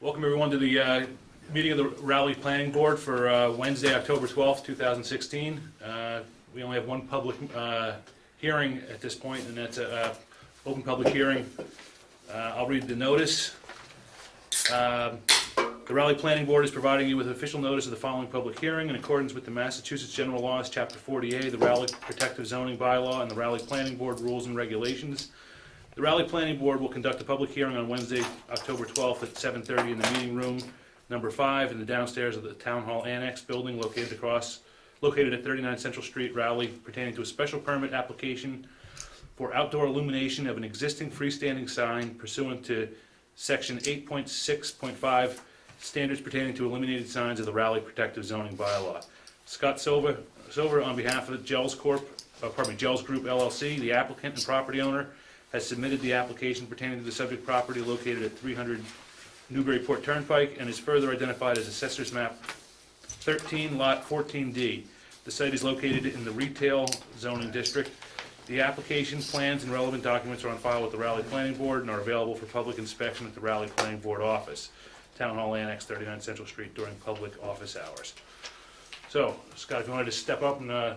Welcome everyone to the meeting of the Raleigh Planning Board for Wednesday, October 12th, 2016. We only have one public hearing at this point, and that's an open public hearing. I'll read the notice. The Raleigh Planning Board is providing you with official notice of the following public hearing in accordance with the Massachusetts General Laws, Chapter 40A, the Raleigh Protective Zoning Bylaw, and the Raleigh Planning Board Rules and Regulations. The Raleigh Planning Board will conduct a public hearing on Wednesday, October 12th at 7:30 in the meeting room number 5 in the downstairs of the Town Hall Annex building located at 39 Central Street, Raleigh, pertaining to a special permit application for outdoor illumination of an existing freestanding sign pursuant to Section 8.6.5 standards pertaining to illuminated signs of the Raleigh Protective Zoning Bylaw. Scott Silver on behalf of Gels Group LLC, the applicant and property owner, has submitted the application pertaining to the subject property located at 300 Newburyport Turnpike and is further identified as Assessor's Map 13, Lot 14D. The site is located in the Retail Zoning District. The application, plans, and relevant documents are on file with the Raleigh Planning Board and are available for public inspection at the Raleigh Planning Board office, Town Hall Annex, 39 Central Street, during public office hours. So, Scott, if you wanted to step up and, I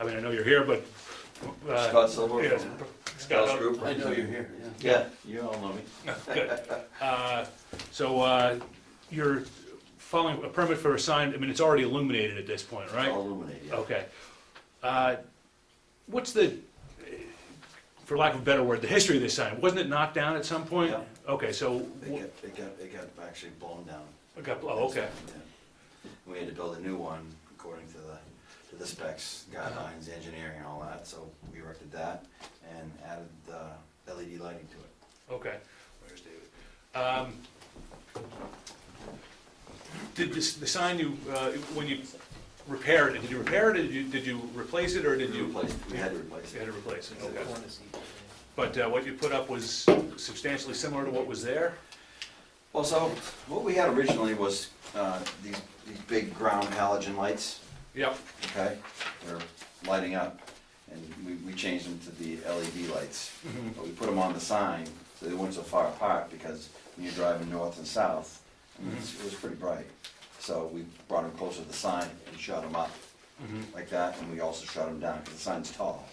know you're here, but Scott Silver yes, from Scott, Gels Group. I know you're here, Yeah, you all know me. Good. So you're following a permit for a sign, I mean, it's already illuminated at this point, right? All illuminated, yeah. Okay. What's the, for lack of a better word, the history of this sign? Wasn't it knocked down at some point? Yeah. Okay, so. It got actually blown down. Okay. Yeah. We had to build a new one according to the specs, guidelines, engineering, and all that, so we erected that and added the LED lighting to it. Okay. Where's David? Did the sign when you repaired it, did you repair it, or did you replace it, or did you? We had to replace You it. had to replace it, okay. But what you put up was substantially similar to what was there? Well, so what we had originally was these big ground halogen lights, Yep. okay? They're lighting up, and we changed them to the LED lights. Mm-hmm. But we put them on the sign so they weren't so far apart, because when you're driving north and south, I mean, it was pretty bright. So we brought them closer to the sign and shot them up like that, and we also shot them down, because the sign's tall.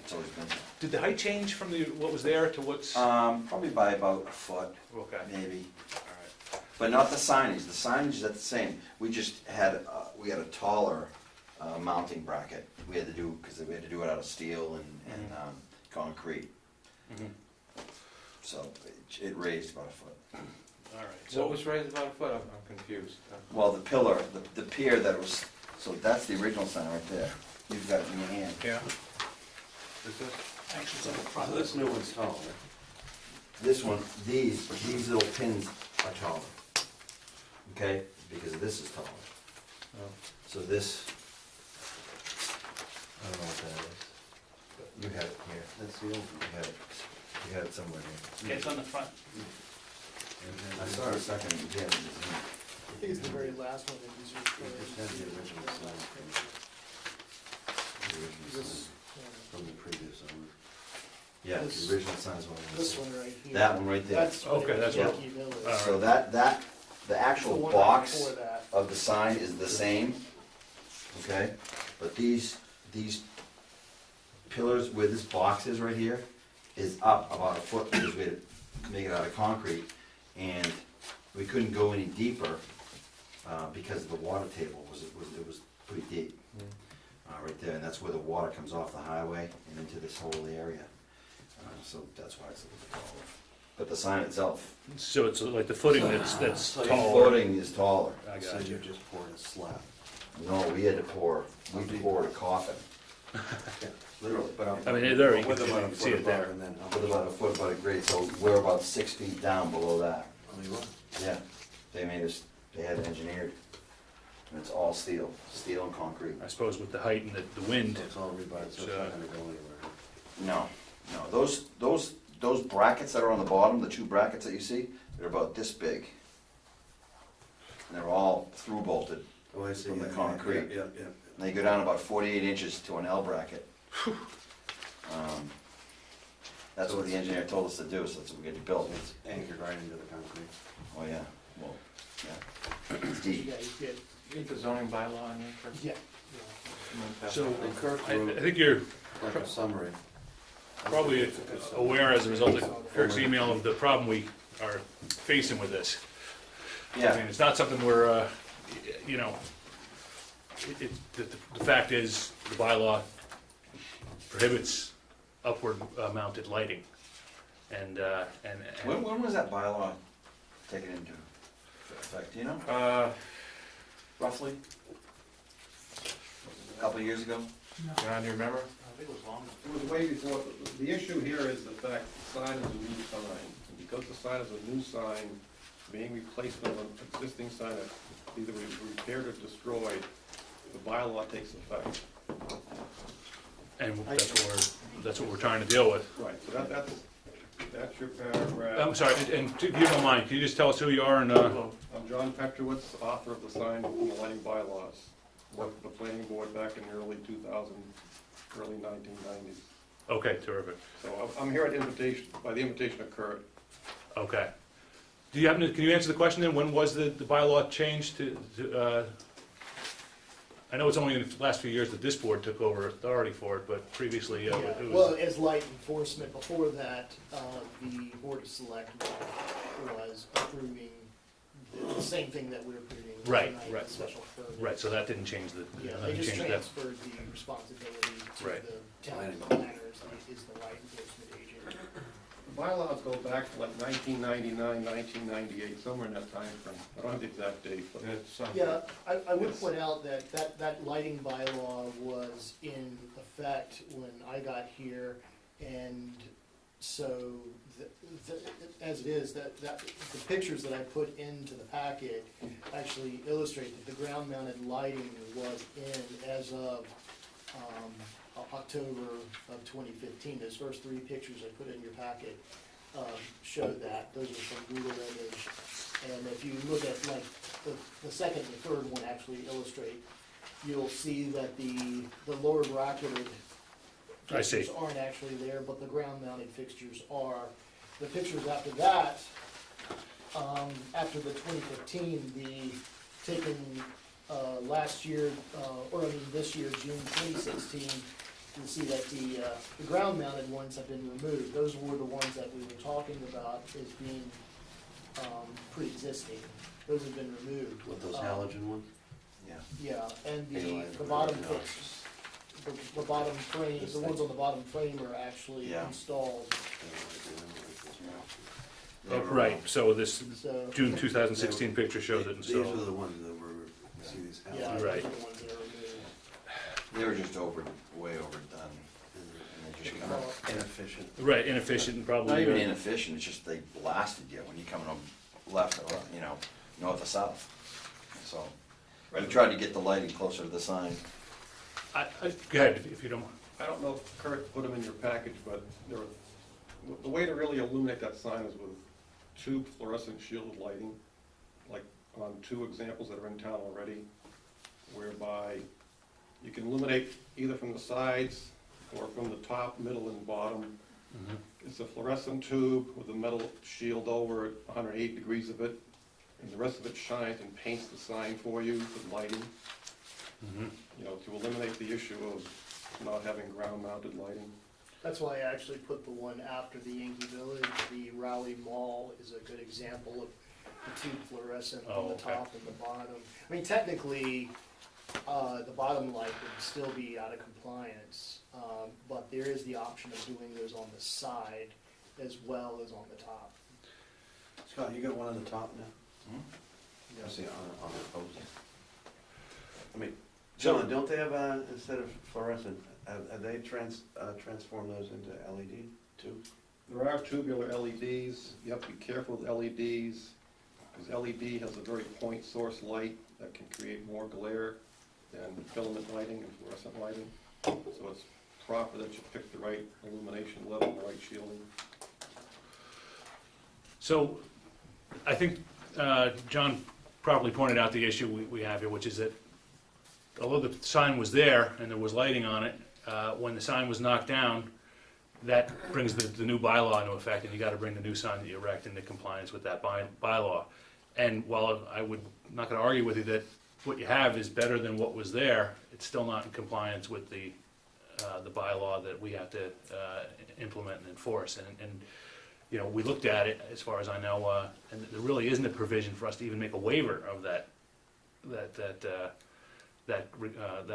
It's always been tall. Did the height change from what was there to what's? Probably by about a foot, Okay. maybe. All right. But not the signage. The signage is at the same. We just had we had a taller mounting bracket. We had to do because we had to do it out of steel and concrete. So it raised about a foot. All right. So what was raised about a foot? I'm confused. Well, the pillar, the pier that was. So that's the original sign right there. You've got it in your hand. Yeah. Is this? Actually, it's on the front. This new one's tall, right? This one, these little pins are taller. Okay, because this is taller. Oh. So this, I don't know what that is, but you have it here. That's the old one. You had it somewhere here. Yeah, it's on the front. I saw it a second, you had it. I think it's the very last one that he's You just had the original sign The original This, sign from the previous owner. Yeah, this- the original sign's one. this one right here. That one right there. That's what Okay, that's what- Yankee Mill is. All right. So the The actual one box before that. of the sign is the same, okay? But these pillars where this box is right here is up about a foot because we had to make it out of concrete. And we couldn't go any deeper because the water table was pretty deep. Right there, and that's where the water comes off the highway and into this whole area. So that's why it's a little bit taller. But the sign itself, So it's like the footing that's So the taller. footing is taller. I So got you you. just poured a slab. No, we had to we poured a coffin. Literally. But I mean, there you with can about a see foot it above there. and then With about a foot about a grade, so we're about 6 feet down below that. Oh, you are? Yeah, they had it engineered. And it's all steel and concrete. I suppose with the height and the wind. So it's all rebar, so it's not gonna go anywhere. No, those brackets that are on the bottom, the two brackets that you see, they're about this big. And they're all through bolted. Oh, I see. From the Yeah, concrete. Yeah. And they go down about 48 inches to an L bracket. That's what the engineer told us to do, so that's what we get built. It's anchored right into the concrete. Oh, yeah, well, yeah. It's deep. Yeah, you get, Read the zoning bylaw in there first. yeah. So, And Kirk I wrote think you're like a summary. probably aware as a result of Kirk's email of the problem we are facing with this. I Yeah, mean, it's not something we're, you know, the fact is, the bylaw prohibits upward mounted lighting. And when was that bylaw taken into effect, do you know? Roughly, A couple of years ago? John, do you remember? I think it was long. It was way before, the issue here is the fact the sign is a new sign. And because the sign is a new sign, being replacement of an existing sign that either repaired or destroyed, the bylaw takes effect. and that's what we're trying to deal with. Right, so that's your paragraph. I'm sorry, and if you don't mind, can you just tell us who you are and, I'm John Petrowitz, author of the sign and the lighting bylaws. Worked for the planning board back in the early 2000s, early 1990s. okay, terrific, So I'm here at invitation, by the invitation of Kurt. okay. Do you happen to, can you answer the question then, when was the bylaw changed to, I know it's only in the last few years that this board took over authority for it, but previously, Yeah, it well, was, as light enforcement, before that, the Board of Selectmen was approving the same thing that we're approving Right, tonight, right, the special permit. right, so that didn't change the, Yeah, they nothing just changed that. transferred the responsibility to Right. the town Planning. planners, that is the light enforcement agent. The bylaws go back to like 1999, 1998, somewhere in that time frame. I don't have the exact date, but Yeah, I would point out that lighting bylaw was in effect when I got here, and so, as it is, the pictures that I put into the packet actually illustrate that the ground-mounted lighting was in as of, October of 2015. Those first three pictures I put in your packet, showed that. Those are from Google Image. And if you look at like the second and the third one actually illustrate, you'll see that the lower bracketed I see. fixtures aren't actually there, but the ground mounted fixtures are. The pictures after that, after the 2015, taken last year, or I mean this year, June 2016, you'll see that the ground mounted ones have been removed. Those were the ones that we were talking about as being pre-existing. Those have been removed. With those halogen ones? Yeah. Yeah, and Halide the or bottom whatever. fix, the bottom frame, the ones on the bottom frame are actually Yeah. installed, Oh, right, so this so. June 2016 picture shows it These are installed. the ones that were, see these Yeah, halogen. those are Right. the ones that are removed. They were just way overdone, and they just kind of, Inefficient. Right, inefficient and probably. not even inefficient, it's just they blasted you when you're coming on left or, north or south. So, we tried to get the lighting closer to the sign. Go ahead, if you don't mind. I don't know if Kurt put them in your package, but the way to really illuminate that sign is with tube fluorescent shielded lighting, like on two examples that are in town already, whereby you can illuminate either from the sides or from the top, middle, and bottom. It's a fluorescent tube with a metal shield over it, 108 degrees of it, and the rest of it shines and paints the sign for you with lighting, to eliminate the issue of not having ground-mounted lighting. That's why I actually put the one after the Yankee Village. The Raleigh Mall is a good example of the two fluorescent Oh, on the okay. top and the bottom. I mean, technically, the bottom light would still be out of compliance, but there is the option of doing those on the side as well as on the top. Scott, you got one on the top now? I see, on the post. I mean, John, don't they have, instead of fluorescent, have they transformed those into LED too? There are tubular LEDs. You have to be careful with LEDs, because LED has a very point source light that can create more glare than filament lighting and fluorescent lighting. So it's proper that you pick the right illumination level, the right shielding. So, I think John properly pointed out the issue we have here, which is that although the sign was there and there was lighting on it, when the sign was knocked down, that brings the new bylaw into effect, and you gotta bring the new sign that you erect into compliance with that bylaw. And while I would, not gonna argue with you that what you have is better than what was there, it's still not in compliance with the bylaw that we have to implement and enforce. And you know, we looked at it, as far as I know, and there really isn't a provision for us to even make a waiver of that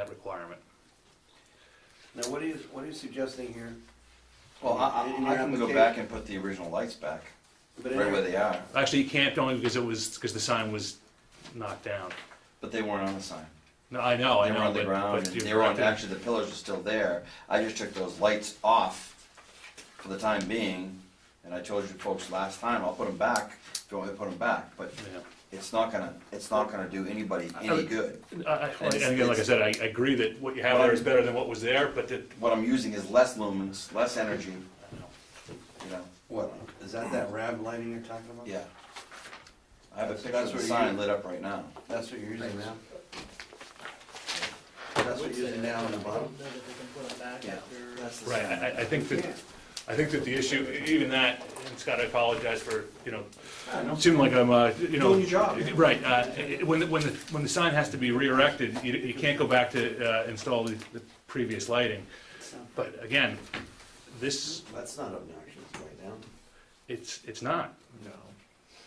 requirement. Now, what are you suggesting here? Well, In your I can go application? back and put the original lights back, But in right your- where they are, Actually, you can't, only because the sign was knocked down. but they weren't on the sign. No, I know, They were on the but ground, and you're they were on, correct. actually, the pillars are still there. I just took those lights off for the time being, and I told you folks last time, I'll put them back, if you want me to put them back, but Yeah. it's not gonna do anybody any good. And again, like I said, I agree that what you have there is better than what was there, but that, What I'm using is less lumens, less energy, you know, What, is that RAB lighting you're talking about? yeah. I have a picture That's of the what sign you- lit up right now. That's what you're using now? That's what you're using now on the I bottom? don't know that they can put them back Yeah. after. That's the right, sign. I think that the issue, even that, and Scott, I apologize for, you know, I know. seeming like I'm, you know. Doing your job. Right, when the sign has to be re-erected, you can't go back to install the previous lighting. But again, this, That's not obnoxious, right now. it's not, No.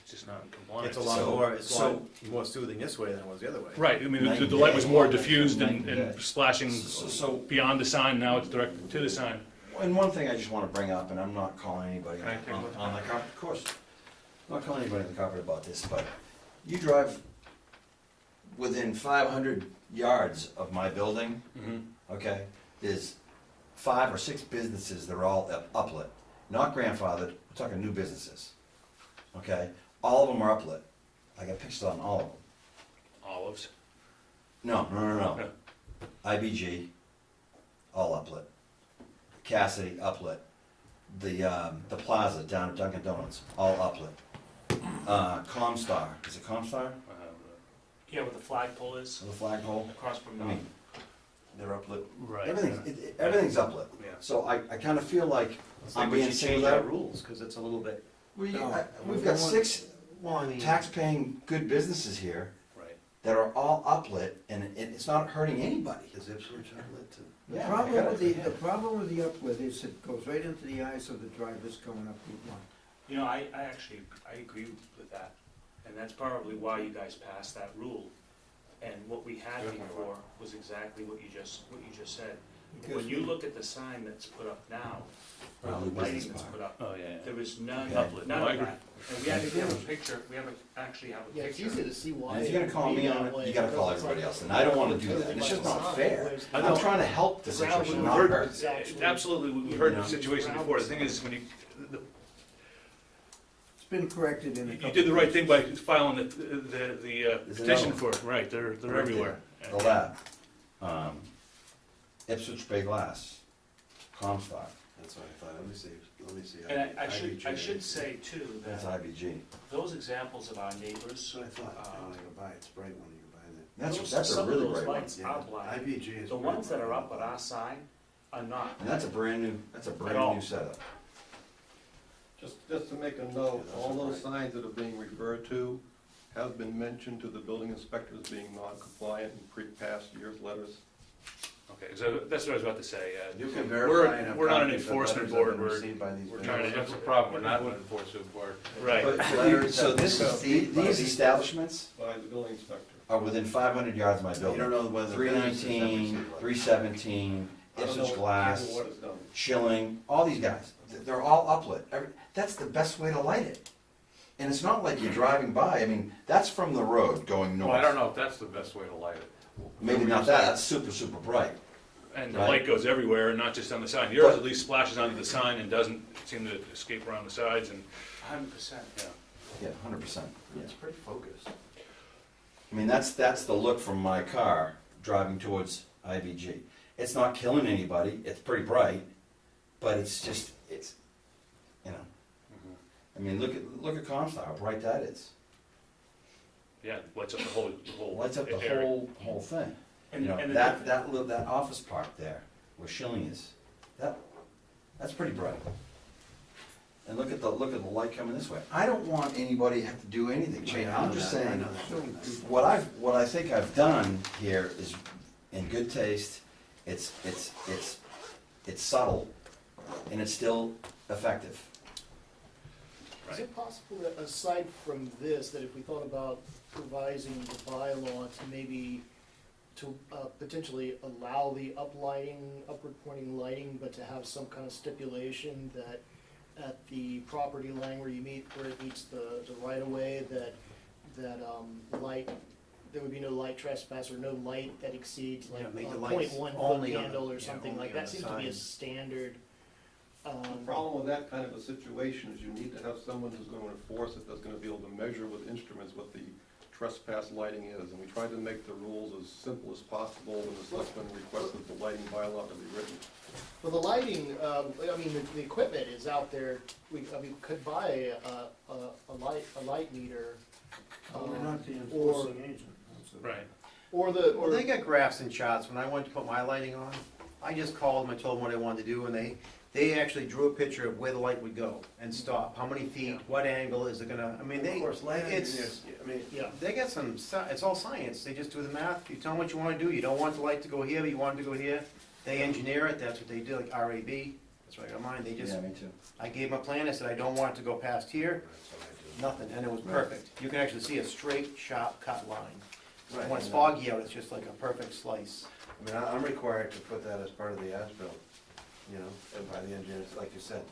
it's just not in compliance. It's a lot So- more, it's a so- lot more soothing this way than it was the other way. Right, I mean, Night the and light was day. more diffused Night and and day. splashing So, beyond the sign, now it's directed to the sign. and one thing I just wanna bring up, and I'm not calling anybody Can I take a look? on the carpet, of course. I'm not calling anybody on the carpet about this, but you drive within 500 yards of my building, okay, there's 5 or 6 businesses that are all uplit, not grandfathered, we're talking new businesses, okay? All of them are uplit. I got pictures on all of them. Olives. No. IBG, all uplit. Cassidy, uplit. The plaza down at Dunkin' Donuts, all uplit. Comstar, is it Comstar? Yeah, where the flagpole is, The flagpole? across from, I mean, they're uplit. Right. Everything's uplit. Yeah. So I kinda feel like It's I'm like we being should change our singled out. rules, because it's a little bit, We've got 6 Well, I mean. tax-paying good businesses here Right. that are all uplit, and it's not hurting anybody. Is Ipswich uplit too? The Yeah, I problem gotta with the, think. the problem with the uplit is it goes right into the eyes of the drivers coming up Route 1. you know, I actually, I agree with that. And that's probably why you guys passed that rule. And what we had before was exactly what you just said. Because When you we- look at the sign that's put up now, or Raleigh the lighting Business that's Park. put up, Oh, yeah, there is none, Okay. Uplit. none No, I of agree. that. And we actually have a picture, actually have a Yeah, it's picture. easy to see why. And if you're gonna call me on it, you gotta call everybody else, and I don't wanna do that, and it's just not fair. I'm trying to help the situation, not hurt. Absolutely, we've heard You know. the situation before. The thing is, when It's been corrected in a you couple. did the right thing by filing the There's petition another for it, right, they're Right everywhere. there. The lab, Ipswich Bay Glass, Comstar, That's what I thought, let me see. And I IBG. should say too, that's that IBG. those examples of our neighbors, That's what I thought, I wanna go buy it, it's bright when you buy that. That's a some of really those great one. lights are blind. IBG is. The ones that are up at our sign are not. And that's a brand new all. setup. Just to make a note, Yeah, those all are those bright. signs that are being referred to have been mentioned to the building inspector as being non-compliant in past years' letters. Okay, so that's what I was about to say. You can We're- verify and have we're not an copies of enforcement letters that have board, been we're- received by these we're vendors. trying to- That's the problem, we're not an enforcement board. Right. So this is, these establishments By the building inspector. are within 500 yards of my You building. don't know whether the businesses have 319, received letters. 317, I don't know Ipswich what Glass, what is done. Chilling, all these guys, they're all uplit. That's the best way to light it. And it's not like you're driving by, I mean, that's from the road going north. Well, I don't know if that's the best way to light it. Maybe not that, that's super, super bright. And the Right. light goes everywhere, and not just on the sign. Yours at least splashes onto the sign and doesn't seem to escape around the sides, and, 100%. yeah. Yeah, 100%. It's pretty focused. I mean, that's the look from my car driving towards IBG. It's not killing anybody, it's pretty bright, but it's just, it's, you know. I mean, look at Comstar, how bright that is. Yeah, lights up the whole Lights up the area. whole thing. You And, know, and the that office park there, where Schilling is, that's That's pretty bright. And look at the light coming this way. I don't want anybody to have to do anything, Shane, I'm just I saying, know that. what I think I've done here is in good taste, it's subtle, and it's still effective. Is it possible that aside from this, that if we thought about revising the bylaw to maybe, to potentially allow the uplighting, upward pointing lighting, but to have some kind of stipulation that at the property line where it meets the right of way, that light, there would be no light trespass or no light that exceeds like Yeah, make the a lights 0.1 foot only on the- candle or yeah, something only like on that, the seems to be a sign. standard. The problem with that kind of a situation is you need to have someone who's gonna enforce it, that's gonna be able to measure with instruments what the trespass lighting is, and we tried to make the rules as simple as possible when the selectmen requested the lighting bylaw to be written. For the lighting, I mean, the equipment is out there, we could buy a light meter. We're not the or- enforcing agent. so- Right. Well, they got graphs and charts. When I went to put my lighting on, I just called them and told them what I wanted to do, and they actually drew a picture of where the light would go and stop, how many feet, what angle is it gonna, I mean, Of they, course, light it's, engineers, I mean, Yeah, they got some, it's all science. They just do the math. You tell them what you wanna do. You don't want the light to go here, but you want it to go here. They engineer it. That's what they do, like RAB. That's what I got mine. They just, Yeah, me too. I gave them a plan. I said, I don't want it to go past here. that's what I do. Nothing, and it was perfect. You can actually see a straight, sharp cut line. Right, When it's and, foggy out, it's just like a perfect slice. I mean, I'm required to put that as part of the as-built, you know, and by the engineers, like you said.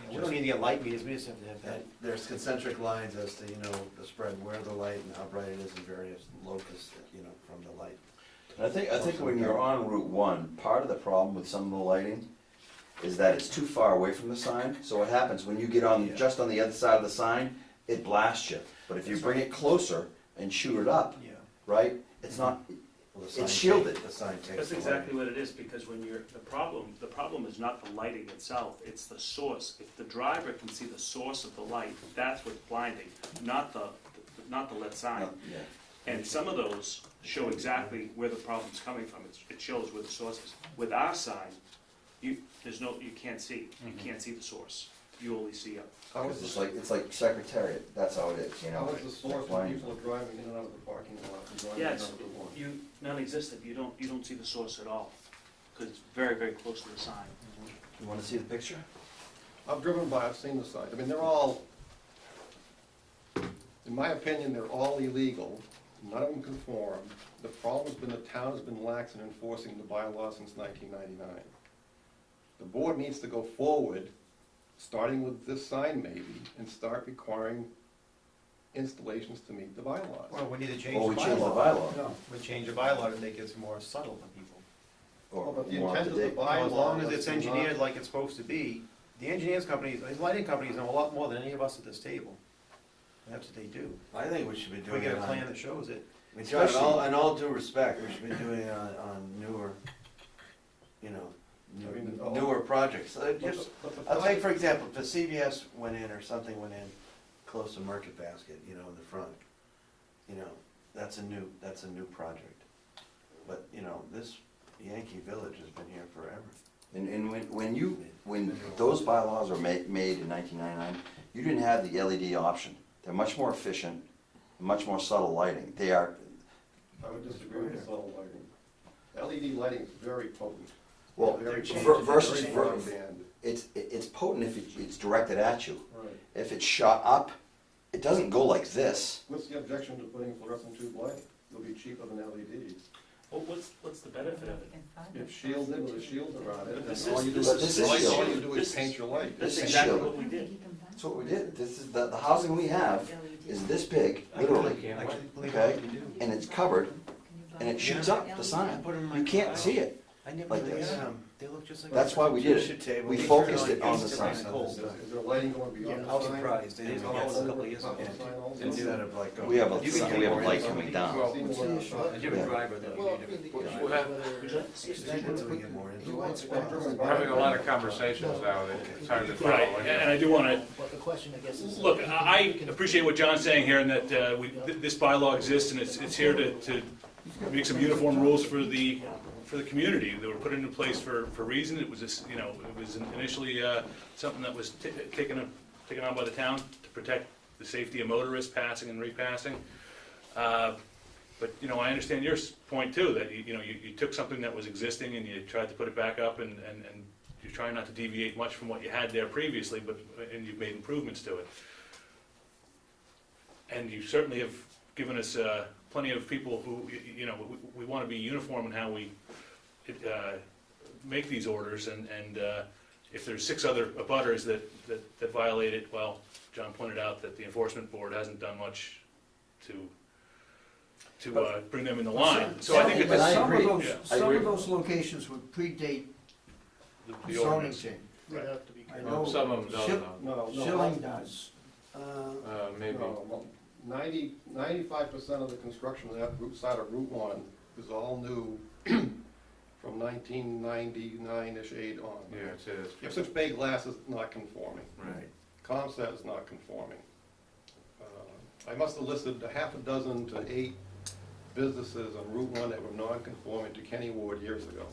We don't need to get light meters, we just have to have that. And there's concentric lines as to, you know, the spread, where the light and how bright it is in various locusts, you know, from the light. I think when you're on Route 1, part of the problem with some of the lighting is that it's too far away from the sign. So what happens, when you get on, Yeah. just on the other side of the sign, it blasts you. But if you bring it closer and shoot it up, Yeah. right, it's not, Well, the It's sign shielded. The sign takes. That's the exactly light. what it is, because when you're, the problem is not the lighting itself, it's the source. If the driver can see the source of the light, that's what's blinding, not the lit sign. yeah. And some of those show exactly where the problem's coming from, it shows where the source is. With our sign, you can't see, you can't see the source, you only see How is It's like Secretariat, that's how it is, you know? How is the source when people are driving in and out of the parking lot and driving Yeah, down it's, to one? non-existent, you don't see the source at all, because it's very, very close to the sign. You wanna see the picture? I've driven by, I've seen the signs. I mean, they're all, in my opinion, they're all illegal. None of them conform. The problem's been the town has been lax in enforcing the bylaw since 1999. The board needs to go forward, starting with this sign maybe, and start requiring installations to meet the bylaws. Well, we need to change Well, the we changed the bylaw. bylaw. We change the bylaw to make it more subtle to people. Or Well, but the you want intent of the date? bylaw. As long as was it's to engineered not- like it's supposed to be, the engineers companies, these lighting companies know a lot more than any of us at this table. That's what they do. I think we should be If we doing get it a plan on, that shows it. I mean, John, in all due respect, we should be doing it on newer, you know, I mean, newer projects. But Just, the I'll take, for example, if a CVS went in or something went in close to Market Basket, you know, in the front, you know, that's a new project. But, you know, this Yankee Village has been here forever. And when those bylaws were made in 1999, you didn't have the LED option. They're much more efficient, much more subtle lighting. They are, I would disagree with the subtle lighting. LED lighting is very potent. well, Very versus, very broadband. it's potent if it's directed at you. Right. If it's shot up, it doesn't go like this. What's the objection to putting fluorescent tube light? It'll be cheaper than LEDs. Well, what's the benefit of it? If shielded with a shield around it, But then this all is- you do this is, is all shielded. you do This is is- paint your light. That's This is exactly shielded. what we did. That's what we did. This is, the housing we have is this big, literally, Actually, believe it, okay? we do. And it's covered, and it shoots up the sign. You can't see it. I never like really this. had them. They look just like. That's why we did it. Should table We it. focused it on the Is sign. Is there lighting going beyond the I was sign? surprised. They didn't All get it a over couple the years top ago. of the sign also? Instead of like going. We have a can light coming down. Well, seen the one Well, outside. A different driver though. Well, I mean, the issue is whether. Until we get more into it. We're having a lot of conversations now, it's hard to follow. Right, and I do wanna, But the question, I guess, is. look, I appreciate what John's saying here, and that this bylaw exists, and it's here to make some uniform rules for the for the community. They were put into place for a reason. It was just, you know, it was initially something that was taken on by the town to protect the safety of motorists passing and repassing. But, you know, I understand your point too, that, you know, you took something that was existing and you tried to put it back up, and you're trying not to deviate much from what you had there previously, and you've made improvements to it. And you certainly have given us plenty of people who, you know, we want to be uniform in how we make these orders, and if there's 6 other abutters that violate it, well, John pointed out that the enforcement board hasn't done much to bring them in the line. So I think it's, But I agree. some of those locations would predate the zoning ordinance. change. We'd have to be I careful. know Some of them Shil- don't, No, no. Schilling does. maybe. No, well, 95% of the construction of that side of Route 1 is all new from 1999-ish, 8 on. Yeah, it is. Ipswich Bay Glass is not conforming. Right. Comstat is not conforming. I must have listed a half a dozen to 8 businesses on Route 1 that were non-conforming to Kenny Ward years ago.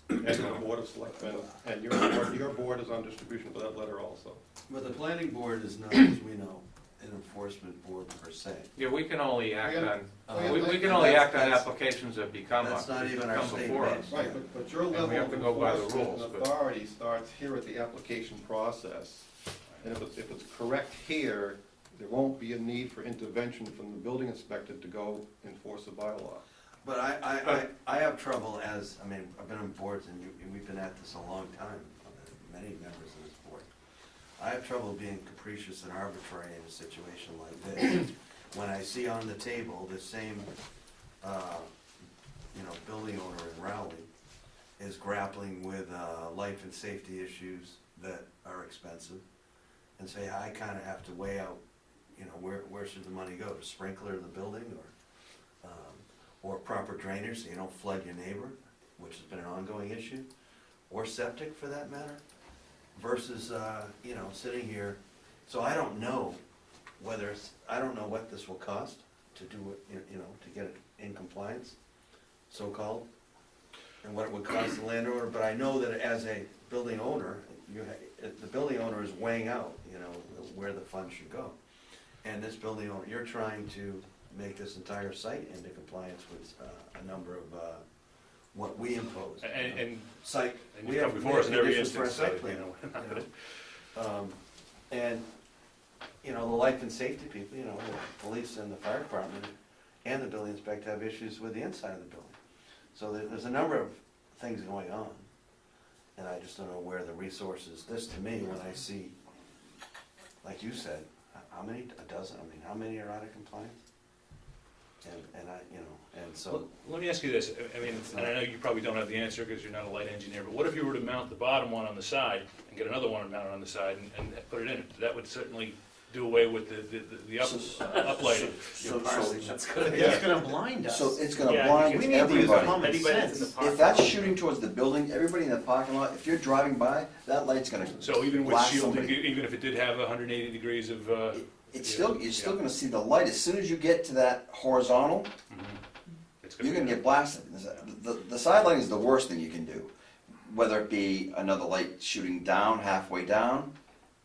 And the Board of Selectmen, and your board is on distribution for that letter also. But the planning board is not, as we know, an enforcement board per se. Yeah, we can only act Yeah. on, we can only That's- act on that's- applications that become, that's not even our come state before ban. us. Right, but your And we level have of to go by the enforcement rules, and but- authority starts here at the application process. And if it's correct here, there won't be a need for intervention from the building inspector to go enforce a bylaw. But I have trouble as, I mean, I've been on boards and we've been at this a long time, many members of this board. I have trouble being capricious and arbitrary in a situation like this. When I see on the table the same, you know, building owner in Rowley is grappling with life and safety issues that are expensive, and say, I kind of have to weigh out, you know, where should the money go? To sprinkler the building, or proper drainage so you don't flood your neighbor, which has been an ongoing issue, or septic for that matter, versus, you know, sitting here. So I don't know whether it's, I don't know what this will cost to do it, you know, to get it in compliance, so-called, and what it would cost the landowner, but I know that as a building owner, the building owner is weighing out, you know, where the funds should go. And this building owner, you're trying to make this entire site into compliance with a number of what we impose. And Site, and we you have come before us in every conditions for our instance, so, site plan. you know, we're not you gonna- know. And, you know, the life and safety people, you know, the police and the fire department and the building inspector have issues with the inside of the building. So there's a number of things going on, and I just don't know where the resources, this to me, when I see, like you said, how many, a dozen, I mean, how many are out of compliance? And I, you know, and so, Let me ask you this, I mean, and I know you probably don't have the answer because you're not a light engineer, but what if you were to mount the bottom one on the side and get another one mounted on the side and put it in? That would certainly do away with the uplighting. That's good. It's gonna blind us. So it's gonna Yeah, blind We need to use everybody. common Anybody that's in the sense. park. If that's shooting towards the building, everybody in the parking lot, if you're driving by, that light's gonna, So even with blast shielding, somebody. even if it did have 180 degrees of, it's still, you're still gonna see the light. As soon as you get to that horizontal, it's you're gonna be- get blasted. The side lighting is the worst thing you can do. Whether it be another light shooting down, halfway down,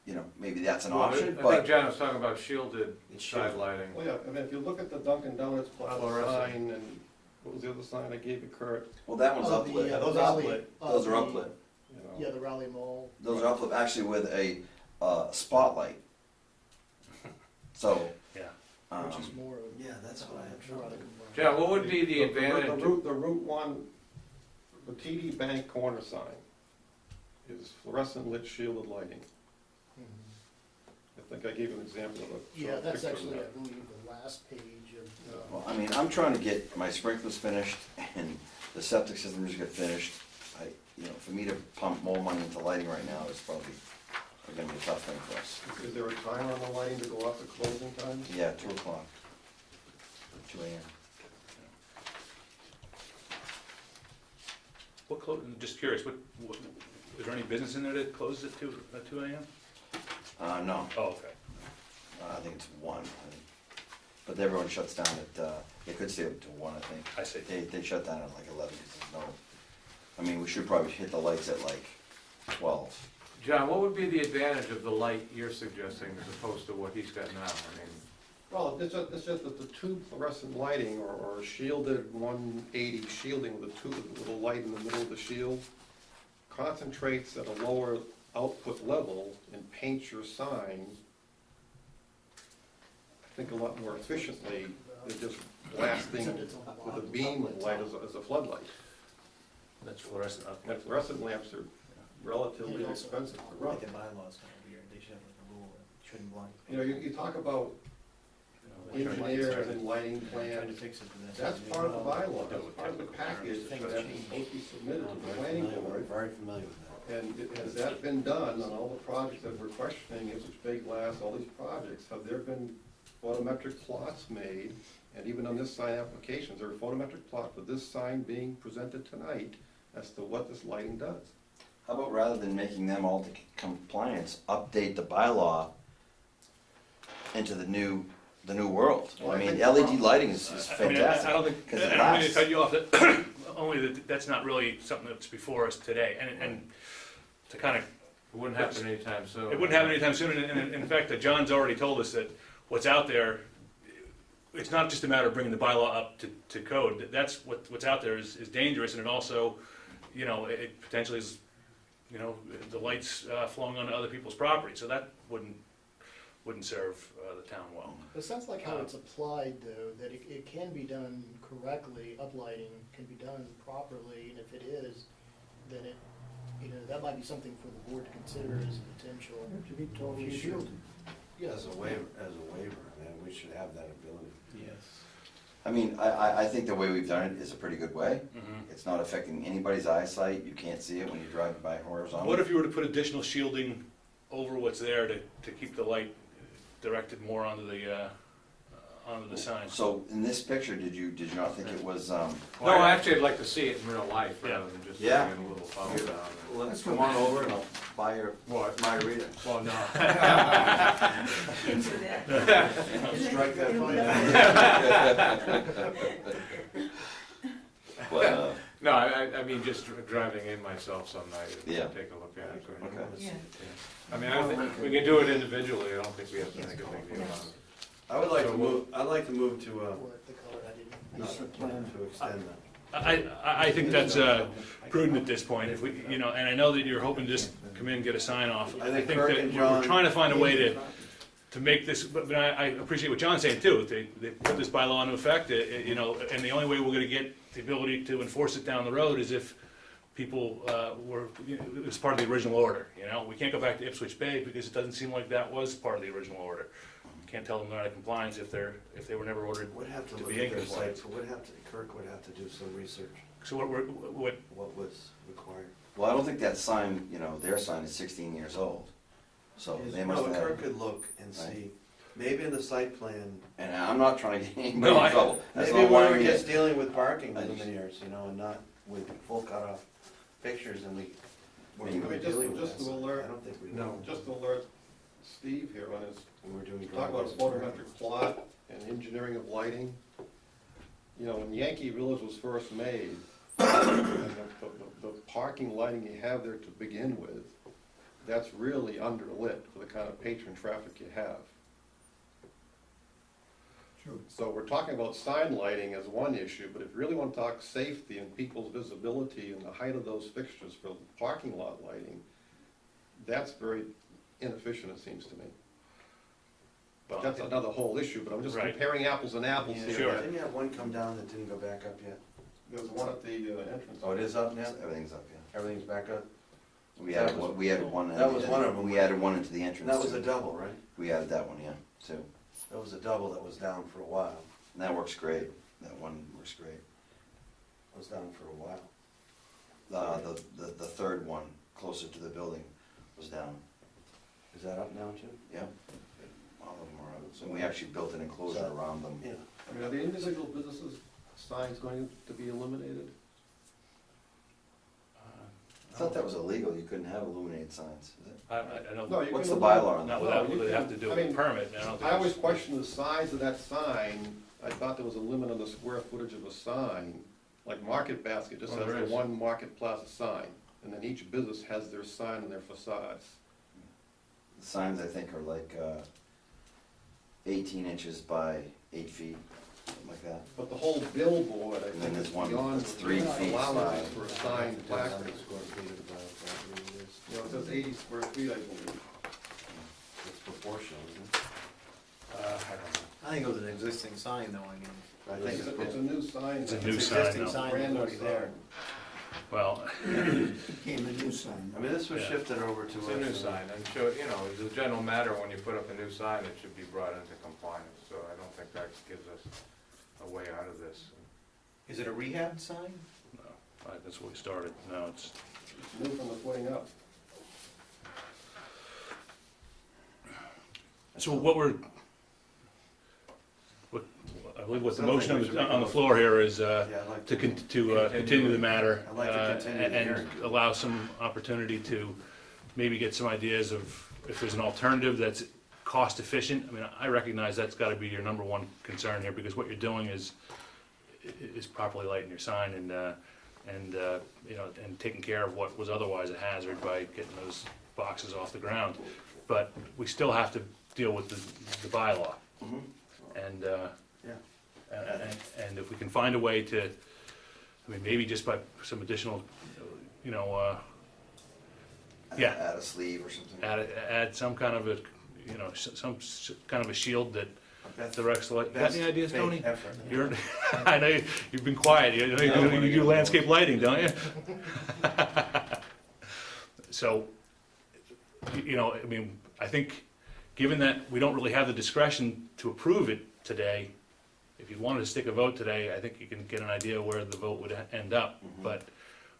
you know, maybe that's an Well, option, I think but John was talking about shielded It's side shielded. lighting. Well, yeah, I mean, if you look at the Dunkin' Donuts Plaza Fluorescent. sign, and what was the other sign I gave you, Kurt? well, that one's Oh, the, uplit. Yeah, those are Raleigh, uplit. Those are the- uplit. You know. Yeah, the Raleigh Mall. Those are uplit actually with a spotlight. So, Yeah. Which is more of, yeah, that's what I have more trouble out of with. compliance. John, what would be the advantage? The Route 1, the TD Bank corner sign is fluorescent lit shielded lighting. Mhm. I think I gave an example of a Yeah, short that's picture of actually, I that. believe, the last page of, well, I mean, I'm trying to get my sprinklers finished and the septic system just get finished. You know, for me to pump more money into lighting right now is probably gonna be a tough thing for us. Is there a timer on the lighting to go off at closing time? Yeah, 2 o'clock, 2 AM. Just curious, what, is there any business in there that closes at 2 AM? No, Oh, okay. I think it's 1. but everyone shuts down at, they could stay up till 1, I think. I see. They shut down at like 11, 'cause there's no, I mean, we should probably hit the lights at like 12. John, what would be the advantage of the light you're suggesting as opposed to what he's got now? I mean, Well, it's just that the tube fluorescent lighting or shielded 180 shielding with a tube, with a light in the middle of the shield, concentrates at a lower output level and paints your sign, I think, a lot more efficiently than just blasting with a beam of light as a floodlight. That's fluorescent. And fluorescent lamps are relatively Yeah. expensive to I run. think the bylaws kind of weird, they should have like a rule that shouldn't blind. You know, you talk about engineers and lighting plans, fix it, but that's part of the bylaw, that's part of the package that's supposed to be submitted to the planning board. Very familiar with that. And has that been done on all the projects that we're questioning, Ipswich Bay Glass, all these projects? Have there been photometric plots made? And even on this sign application, is there a photometric plot for this sign being presented tonight as to what this lighting does? How about rather than making them all to compliance, update the bylaw into the new world? Well, I I mean, think- LED lighting is I mean, fantastic. I don't think, 'cause it I don't mean to lasts. cut you off, that, only that that's not really something that's before us today, and to kind of, it wouldn't happen anytime soon. it wouldn't happen anytime soon, and in fact, John's already told us that what's out there, it's not just a matter of bringing the bylaw up to code, that's what's out there is dangerous, and it also, you know, it potentially is, you know, the lights flowing onto other people's property, so that wouldn't serve the town well. It sounds like how it's applied, though, that it can be done correctly, uplighting can be done properly, and if it is, then it, you know, that might be something for the board to consider as a potential To be totally issue. shielded. Yeah. As a waiver, man, we should have that ability. Yes. I mean, I think the way we've done it is a pretty good way. Mhm. It's not affecting anybody's eyesight, you can't see it when you're driving by horizontally. What if you were to put additional shielding over what's there to keep the light directed more onto the sign? So in this picture, did you not think it was, No, actually, I'd like to see it in real life Yeah. rather than just Yeah. seeing a little thumbs down. Let's come on over and I'll buy your What? margarita. Well, no. Into that. Strike that well, No, I mean, just driving in myself some night and Yeah. take a look at it. okay. Yeah. I mean, I don't think, we can do it individually, I don't think we have to make a big deal out of it. I would like So to move, I'd like to move to, What the color I didn't. It's the plan. to extend that. I think that's prudent at this point, if we, you know, and I know that you're hoping to just come in and get a sign off. I think that Kirk and we're John- trying to find a way to make this, but I appreciate what John's saying too, they put this bylaw into effect, you know, and the only way we're gonna get the ability to enforce it down the road is if people were, you know, it was part of the original order, you know? We can't go back to Ipswich Bay because it doesn't seem like that was part of the original order. Can't tell them they're out of compliance if they were never ordered Would have to to look be at in their compliance. sites, Kirk would have to do some research, So what what was required. Well, I don't think that sign, you know, their sign is 16 years old, so they must No, have. Kirk could look and see, maybe in the site plan, And I'm not trying to get anybody No, in trouble. That's maybe not why when I'm we're here. just dealing with parking I just- luminaires, you know, and not with full cutoff pictures and we, we're I mean, really just- dealing with just that. to alert- I don't think we No, know. just to alert Steve here on his, When we're doing talk about a driveways. photometric plot and engineering of lighting. You know, when Yankee Village was first made, and the parking lighting you have there to begin with, that's really underlit for the kind of patron traffic you have. True. So we're talking about sign lighting as one issue, but if you really want to talk safety and people's visibility and the height of those fixtures for parking lot lighting, that's very inefficient, it seems to me. But that's another whole issue, but I'm just Right. comparing apples and apples Yeah, here. Sure. Didn't you have one come down that didn't go back up yet? There was one at the entrance. Oh, it is up now? Everything's up, yeah. Everything's back up? We added one. That was one of them. We added one into the entrance. That was too. a double, right? We added that one, yeah, too. That was a double that was down for a while. And that works great. That one works great. It was down for a while. The third one, closer to the building, was down. Is that up now too? Yeah. All of them are out. So we actually built an enclosure around them. Yeah. I mean, are the individual businesses signs going to be eliminated? I thought that was illegal, you couldn't have illuminated signs, is it? I don't, No, you What's can the bylaw on not that? without, you they have to can- do I a mean, permit, I don't think. I always it's- question the size of that sign. I thought there was a limit on the square footage of a sign. Like Market Basket just Oh, has there the is. one Market Plaza sign, and then each business has their sign and their facades. The signs, I think, are like 18 inches by 8 feet, something like that. But the whole billboard, I And then think, there's is one beyond that's what 3 the feet allowance wide. for a sign placard. Square feet of property is, You know, it says 80 square feet, I believe. it's proportional, isn't it? I don't know. I think it was an existing sign though, I mean. I think It's a new sign. It's a though. new It's sign, existing though. sign, Brand it's new already there. sign. Well, Became a new sign. I mean, this was Yeah. shifted over to It's us. a new sign, and so, you know, as a general matter, when you put up a new sign, it should be brought into compliance, so I don't think that gives us a way out of this. Is it a rehab sign? no, that's where we started, no, it's, It's new from the footing up. so what we're, what, I believe what the I think motion we should make a on the motion. floor here is, Yeah, I'd like to to. continue the matter. I'd like to continue the and hearing. allow some opportunity to maybe get some ideas of if there's an alternative that's cost efficient. I mean, I recognize that's gotta be your number one concern here, because what you're doing is properly lighting your sign and you know, and taking care of what was otherwise a hazard by getting those boxes off the ground. But we still have to deal with the bylaw. Mhm. And, Yeah. and if we can find a way to, I mean, maybe just by some additional, you know, yeah. Add a sleeve or something. add some kind of a, you know, kind of a shield that Best- directs the light. You got any best ideas, faith Tony? effort. You're, I know you've been quiet, you know, you do landscape lighting, don't you? So, you know, I mean, I think, given that we don't really have the discretion to approve it today, if you wanted to stick a vote today, I think you can get an idea where the vote would end up. Mhm. But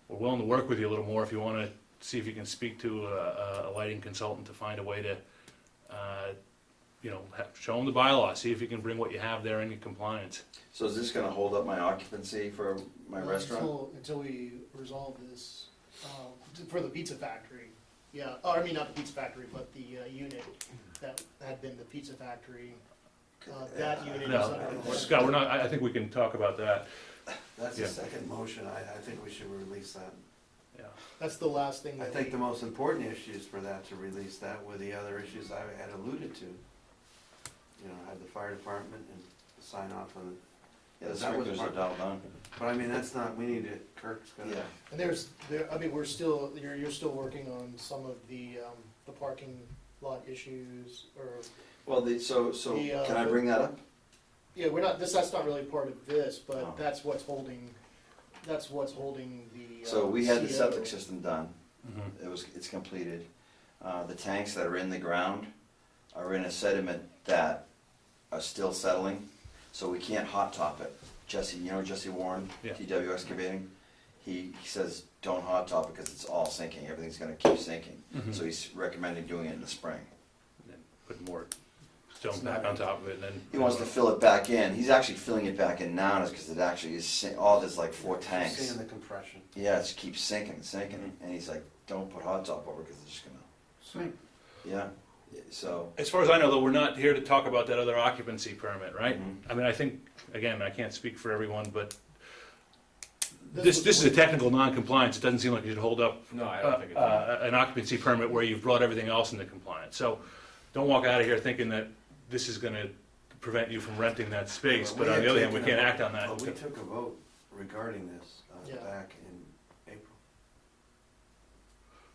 we're willing to work with you a little more if you want to see if you can speak to a lighting consultant to find a way to, you know, show them the bylaw, see if you can bring what you have there into compliance. So is this gonna hold up my occupancy for my restaurant? Until we resolve this, for the pizza factory, yeah, oh, I mean, not the pizza factory, but the unit that had been the pizza factory, that unit is No, under. Scott, we're not, I think we can talk about that, That's Yeah. the second motion, I think we should release that. yeah. That's the last thing I that think the we, most important issue is for that, to release that, with the other issues I had alluded to. You know, have the fire department and sign off on it. Yeah, the That was sprinklers are all done. But I mean, that's not, we need to, Kirk's gonna. Yeah. and I mean, we're still, you're still working on some of the parking lot issues, or, Well, so The, can I bring that up? yeah, we're not, that's not really part of this, Oh. but that's what's holding the. So we had the CO. septic system done. Mhm. It's completed. The tanks that are in the ground are in a sediment that are still settling, so we can't hot top it. Jesse, you know Jesse Warren, Yeah. TW Excavating? He says, don't hot top it because it's all sinking, everything's gonna keep sinking. Mhm. So he's recommending doing it in the spring. And then put more stone back on top of it, and then. He wants to fill it back in. He's actually filling it back in now because it actually is, there's like 4 tanks. Seeing the compression. Yeah, it just keeps sinking and sinking. And he's like, don't put hot top over because it's just gonna, Same. yeah. So, As far as I know, though, we're not here to talk about that other occupancy permit, right? Mhm. I mean, I think, again, I can't speak for everyone, but This this is a technical non-compliance. It doesn't seem like it should hold up No, I don't think it does. an occupancy permit where you've brought everything else into compliance. So don't walk out of here thinking that this is gonna prevent you from renting that space, but on the other hand, we can't act on that. But we took a vote regarding this Yeah. back in April.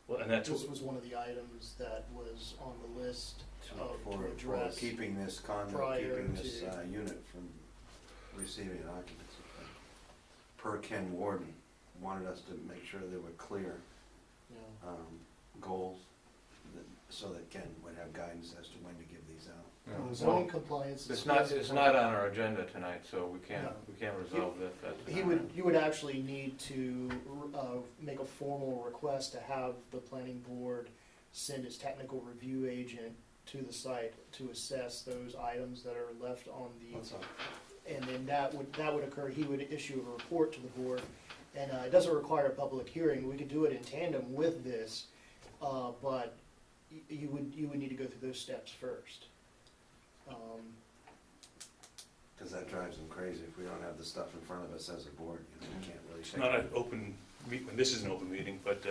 Well, and that's, This was one of the items that was on the list to For address. keeping this condo, prior keeping this to- unit from receiving an occupancy. Per Ken Warden, wanted us to make sure there were clear you know. goals, so that Ken would have guidance as to when to give these out. Yeah. Zoning compliance. is It's not on our agenda tonight, so we can't resolve that. You would actually need to make a formal request to have the planning board send its technical review agent to the site to assess those items that are left on the, What's up? and then that would occur, he would issue a report to the board, And it doesn't require a public hearing, we could do it in tandem with this, but you would need to go through those steps first. Cause that drives them crazy, if we don't have the stuff in front of us as a board, you know, we can't really It's say. not an open meet, this is an open meeting, but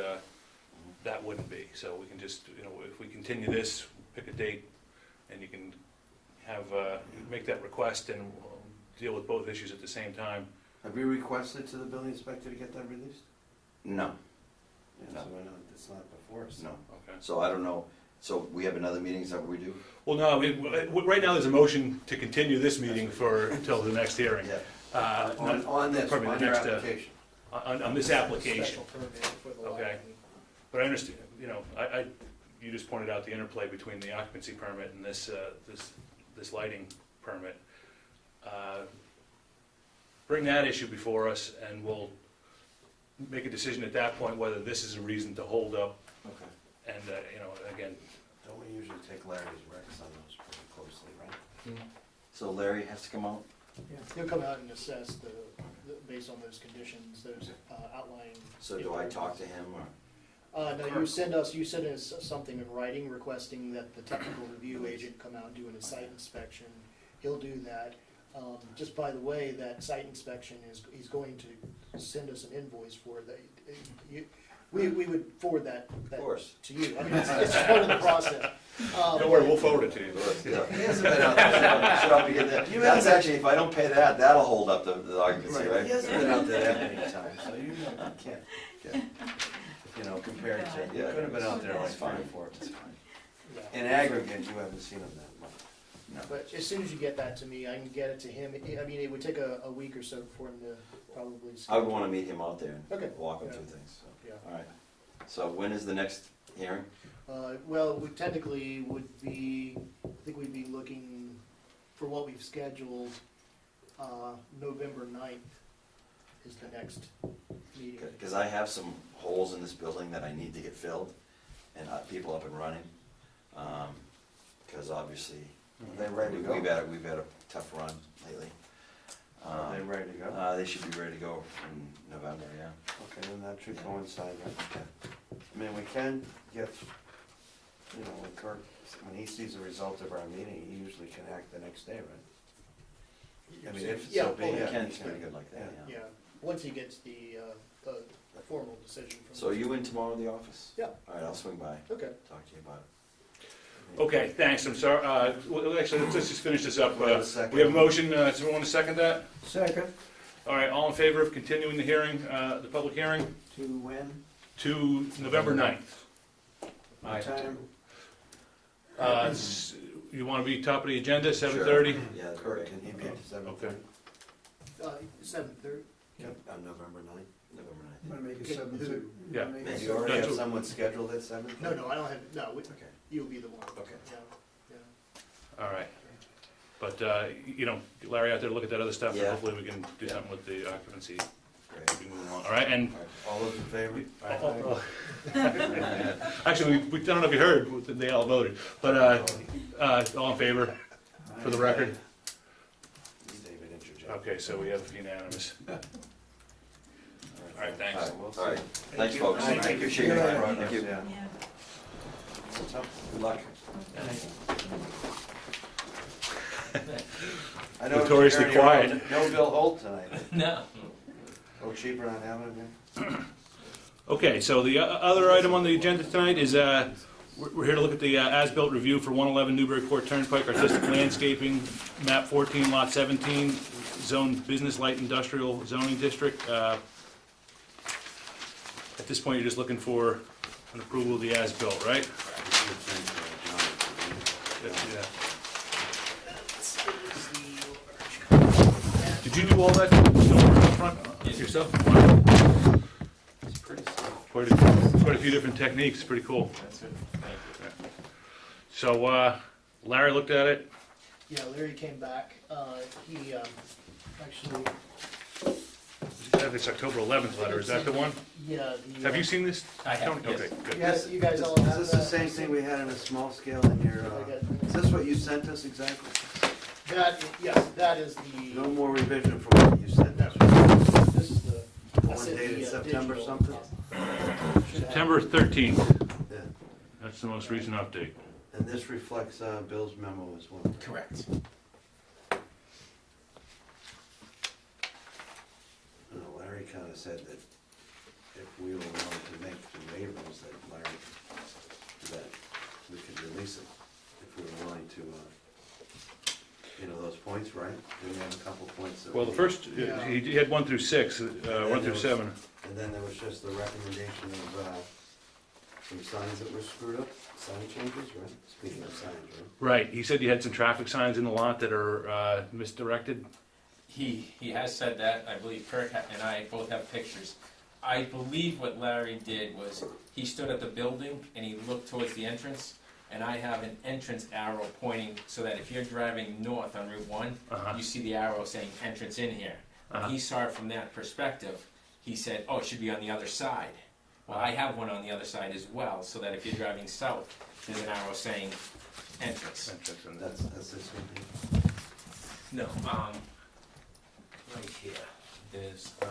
that wouldn't be. So we can just, if we continue this, pick a date, and you can have, make that request and we'll deal with both issues at the same time. Have we requested to the building inspector to get that released? No, Yeah, so we're not, it's not before us. no. Okay. So I don't know, so we have another meeting, is that what we do? Well, no, right now there's a motion to continue this meeting until the next hearing. Yeah. On this, Probably the on your next, application. On this application. Special permit for the Okay. lighting. But I understand, you just pointed out the interplay between the occupancy permit and this lighting permit. Bring that issue before us and we'll make a decision at that point whether this is a reason to hold up. Okay. And, again, Don't we usually take Larry's recs on those pretty closely, right? So Larry has to come out? He'll come out and assess based on those conditions, those outlying. So do I talk to him or? No, you send us something in writing requesting that the technical review agent come out and do a site inspection. He'll do that. Just by the way, that site inspection he's going to send us an invoice for that. We would forward that Of course. to you. I mean, it's part of the process. don't worry, we'll forward it to you. He hasn't been out there. Should I be getting that? That's actually, if I don't pay that, that'll hold up the occupancy, right? He hasn't been out there that many times, so you can't, compared to, you could have been out there like It's fine. 3 or 4 times. Yeah. In aggregate, you haven't seen him that much. No. But as soon as you get that to me, I can get it to him. I mean, it would take a week or so for him to probably. I would wanna meet him out there Okay. and walk him Yeah. through things, so. Yeah. All right. So when is the next hearing? Well, we technically would be, I think we'd be looking for what we've scheduled, November 9th is the next meeting. Because I have some holes in this building that I need to get filled and people up and running. Because obviously, Are they ready to go? we've had a tough run lately. Are they ready to go? They should be ready to go in November, yeah. Okay, then that should coincide, right? I mean, we can get, when Kirk, when he sees the result of our meeting, he usually can act the next day, right? I mean, if Yeah, so be well, it. Ken's pretty good like that, yeah. Yeah, once he gets the formal decision from. So are you in tomorrow in the office? Yeah. All right, I'll swing by, Okay. talk to you about it. Okay, thanks, I'm sorry, well, actually, let's just finish this up. We have a second. We have a motion, does someone want to second that? Second, All right, all in favor of continuing the hearing, the public hearing to when? to November 9th? Time? You want to be top of the agenda, 7:30? Yeah, that's Kirk, great. can he be at 7:30? 7:30. Yep, on November 9th. November I'm gonna make it Okay, 7:30. Yeah. Do you already That's have what- someone scheduled at 7:30? No, I don't have, no, Okay. you'll be the one. Okay. Yeah, yeah. All right. But, Larry out there, look at that other stuff, and Yeah. hopefully we can do something with the occupancy, Great. we move on. All right, and All those in favor? actually, we don't know if you heard, they all voted, but all in favor, for the record? David interject. Okay, so we have unanimous. All right, thanks. All right, We'll all right. see. Thanks, folks. Thank I you. appreciate your Thank time. you. Thank you. Yeah. It's tough. Good luck. I know it's Notoriously very quiet. early. No Bill Holt tonight. No. Oh, cheaper not having him here? Okay, so the other item on the agenda tonight is, we're here to look at the as-built review for 111 Newburyport Turnpike, artistic landscaping, map 14, lot 17, zone business light industrial zoning district. At this point, you're just looking for an approval of the as-built, right? Yeah. Did you do all that up front yourself? It's pretty simple. Quite a few different techniques, pretty cool. So, Larry looked at it. Yeah, Larry came back, he, actually, You have this October 11th letter, is that the one? yeah, the. Have you seen this? I have, Tony? Okay, good. Yes, you guys all Is have this that? the same thing we had on a small scale in your, is this what you sent us exactly? That, yes, that is No the, more revision from what you sent us? this is the. one said dated the, September digital. something? September 13th, Yeah, that's the most recent update. and this reflects Bill's memo as well. Correct. Larry kinda said that if we were willing to make the waivers, that Larry, that we could release it, if we were willing to, those points, right? Didn't we have a couple points that? Well, the we- first, Yeah. he had 1 through 6, 1 through 7. And then there was just the recommendation of, some signs that were screwed up, sign changes, right? Speaking of signs, right? Right, he said you had some traffic signs in the lot that are misdirected. He has said that, I believe Kurt and I both have pictures. I believe what Larry did was, he stood at the building and he looked towards the entrance, and I have an entrance arrow pointing, so that if you're driving north on Route 1, Uh-huh. you see the arrow saying entrance in here. When Uh-huh. he saw it from that perspective, he said, oh, it should be on the other side. Well, I have one on the other side as well, so that if you're driving south, there's an arrow saying entrance. Interesting. That's this one here. No, right here, there's, Oh,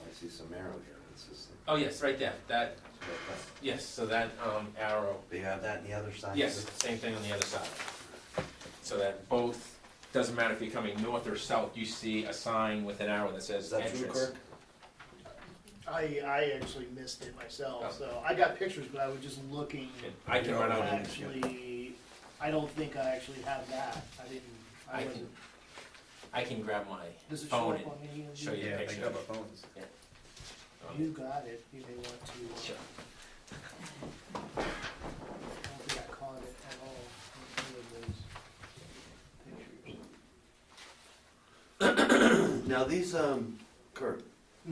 I see some arrow here, it's just, oh yes, right there, that, yes, so that, arrow, do you have that in the other side? yes, same thing on the other side. So that both, doesn't matter if you're coming north or south, you see a sign with an arrow that Is says that true, entrance. Kirk? I actually missed it myself, Oh. so I got pictures, but I was just looking. And I can run out and, Actually, I don't think I actually have that. I didn't, I I wasn't. I can grab my Does it show phone up and on any of show these? you a Yeah, they picture got of it. phones. You got it, you may want to, Sure. I don't think I caught it at all in any of those pictures. Now, these, Kirk,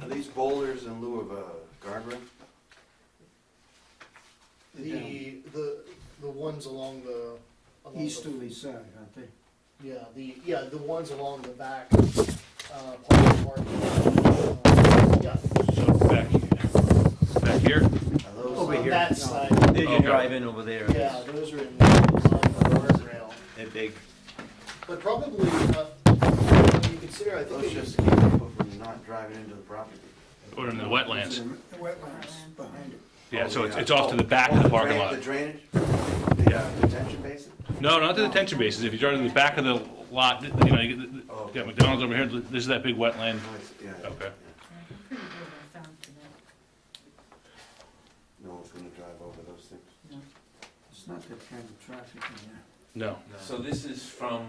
are these boulders in lieu of a guardrail? The ones along the. Easterly side, aren't they? Yeah, the ones along the back, part of the parking lot. Yeah. So back here? Are those, Over On here. that side, There's Okay. your drive-in over there. yeah, those are in the guardrail. They're big. But probably, when you consider, I think. those it- just keep people from not driving into the property? Or in the wetlands? The wetlands behind it. Yeah, so it's off to the back of the parking The lot. drainage? Yeah. Detention basin? No, not the detention bases. If you drive to the back of the lot, you know, you Oh. got McDonald's over here, this is that big wetland. Yeah. Okay. No one's gonna drive over those things. It's not that kind of traffic in there. No. So this is from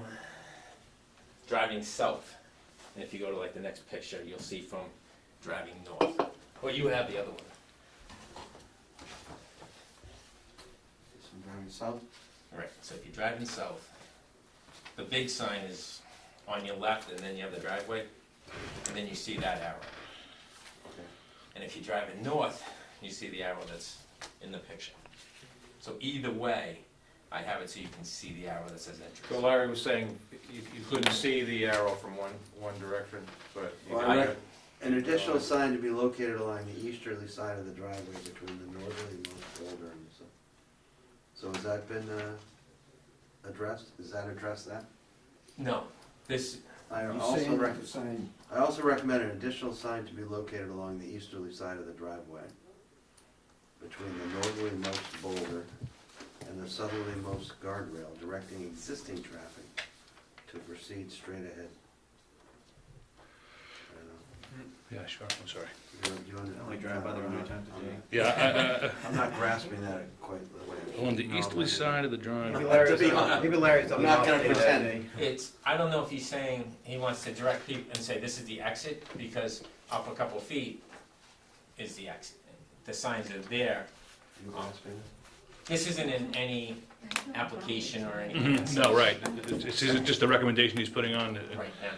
driving south. And if you go to like the next picture, you'll see from driving north. Well, you have the other one. Some driving south? Right, so if you're driving south, the big sign is on your left, and then you have the driveway, and then you see that arrow. Okay. And if you're driving north, you see the arrow that's in the picture. So either way, I have it so you can see the arrow that says So entrance. Larry was saying you couldn't see the arrow from one direction, but you Well, could I- get- An additional sign to be located along the easterly side of the driveway between the northerlymost boulder and the south. So has that been, addressed? Does that address that? No, this, I He's also saying rec- that the sign, I also recommend an additional sign to be located along the easterly side of the driveway between the northerlymost boulder and the southerlymost guardrail, directing existing traffic to proceed straight ahead. I don't know. Yeah, sure, I'm sorry. You under- I only drive by there a few times a day. Yeah, I'm not grasping that quite the way. on the easterly side of the drive. Maybe Larry's, To be honest, maybe Larry's I'm not gonna that pretend. day. it's, I don't know if he's saying he wants to direct people and say this is the exit, because up a couple feet is the exit. The signs are there. You grasping it? This isn't in any application or anything. Mhm, no, right. It's just a recommendation he's putting on. Right now.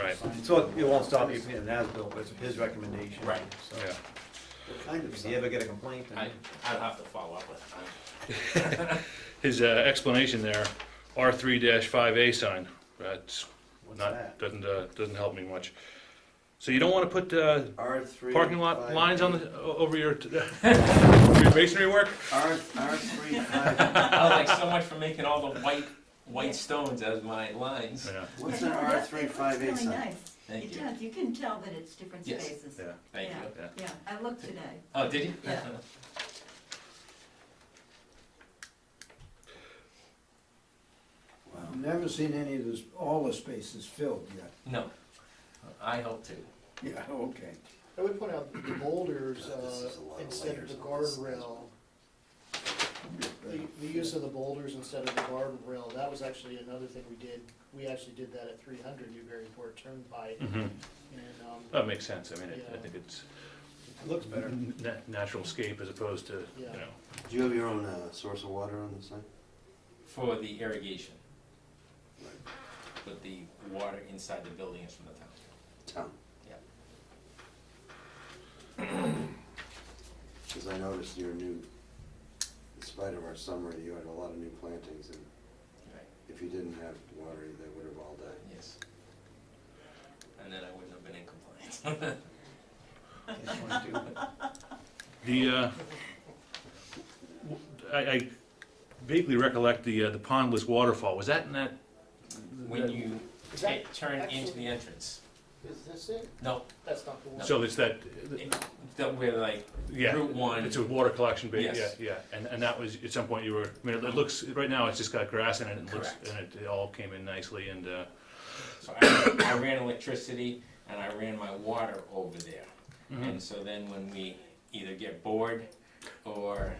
Right. So it won't stop you from getting an as-built, but it's his recommendation. Right. So Yeah. What kind of if sign? you ever get a complaint, then I'll have to follow up with him. His explanation there, R3-5A sign, that's what's not, that? doesn't help me much. So you don't want to put R3. parking lot 5, lines on the, over your your masonry work? R3, 5. I like so much for making all the white white stones as my lines. Yeah, What's Yeah, an no, R that- three it five eight looks sign? really nice. Thank It you. does, you can tell that it's different Yes. spaces. yeah. Thank you. Yeah. Yeah, I looked today. Oh, did you? Yeah. Wow. I've never seen any of this, all the spaces filled yet. No, I hope to. Yeah, okay. I would point out the boulders, This is a lot of instead of layers the on this. guardrail, the use of the boulders instead of the guardrail, that was actually another thing we did. We actually did that at 300 Newburyport Turnpike, Mm-hmm. and, That makes sense, I mean, I Yeah. think it's It looks better. natural escape as opposed to, you Yeah. know. Do you have your own source of water on the site? For the irrigation. But the water inside the building is from the town. Town? Yeah. Because I noticed your new, in spite of our summary, you had a lot of new plantings, and Right, if you didn't have water, they would have all died. yes. And then I wouldn't have been in compliance. The, I vaguely recollect the pondless waterfall, was that in that? When you Is that turn into actually- the entrance. is this it? No, That's not the one. So it's that, we're like yeah, Route 1. it's a water collection base, yeah, Yes. yeah, and that was, at some point you were, I mean, it looks, right now it's just got grass in it, and it looks, Correct. and it all came in nicely, and, So I ran electricity and I ran my water over there. And so then when we either get bored or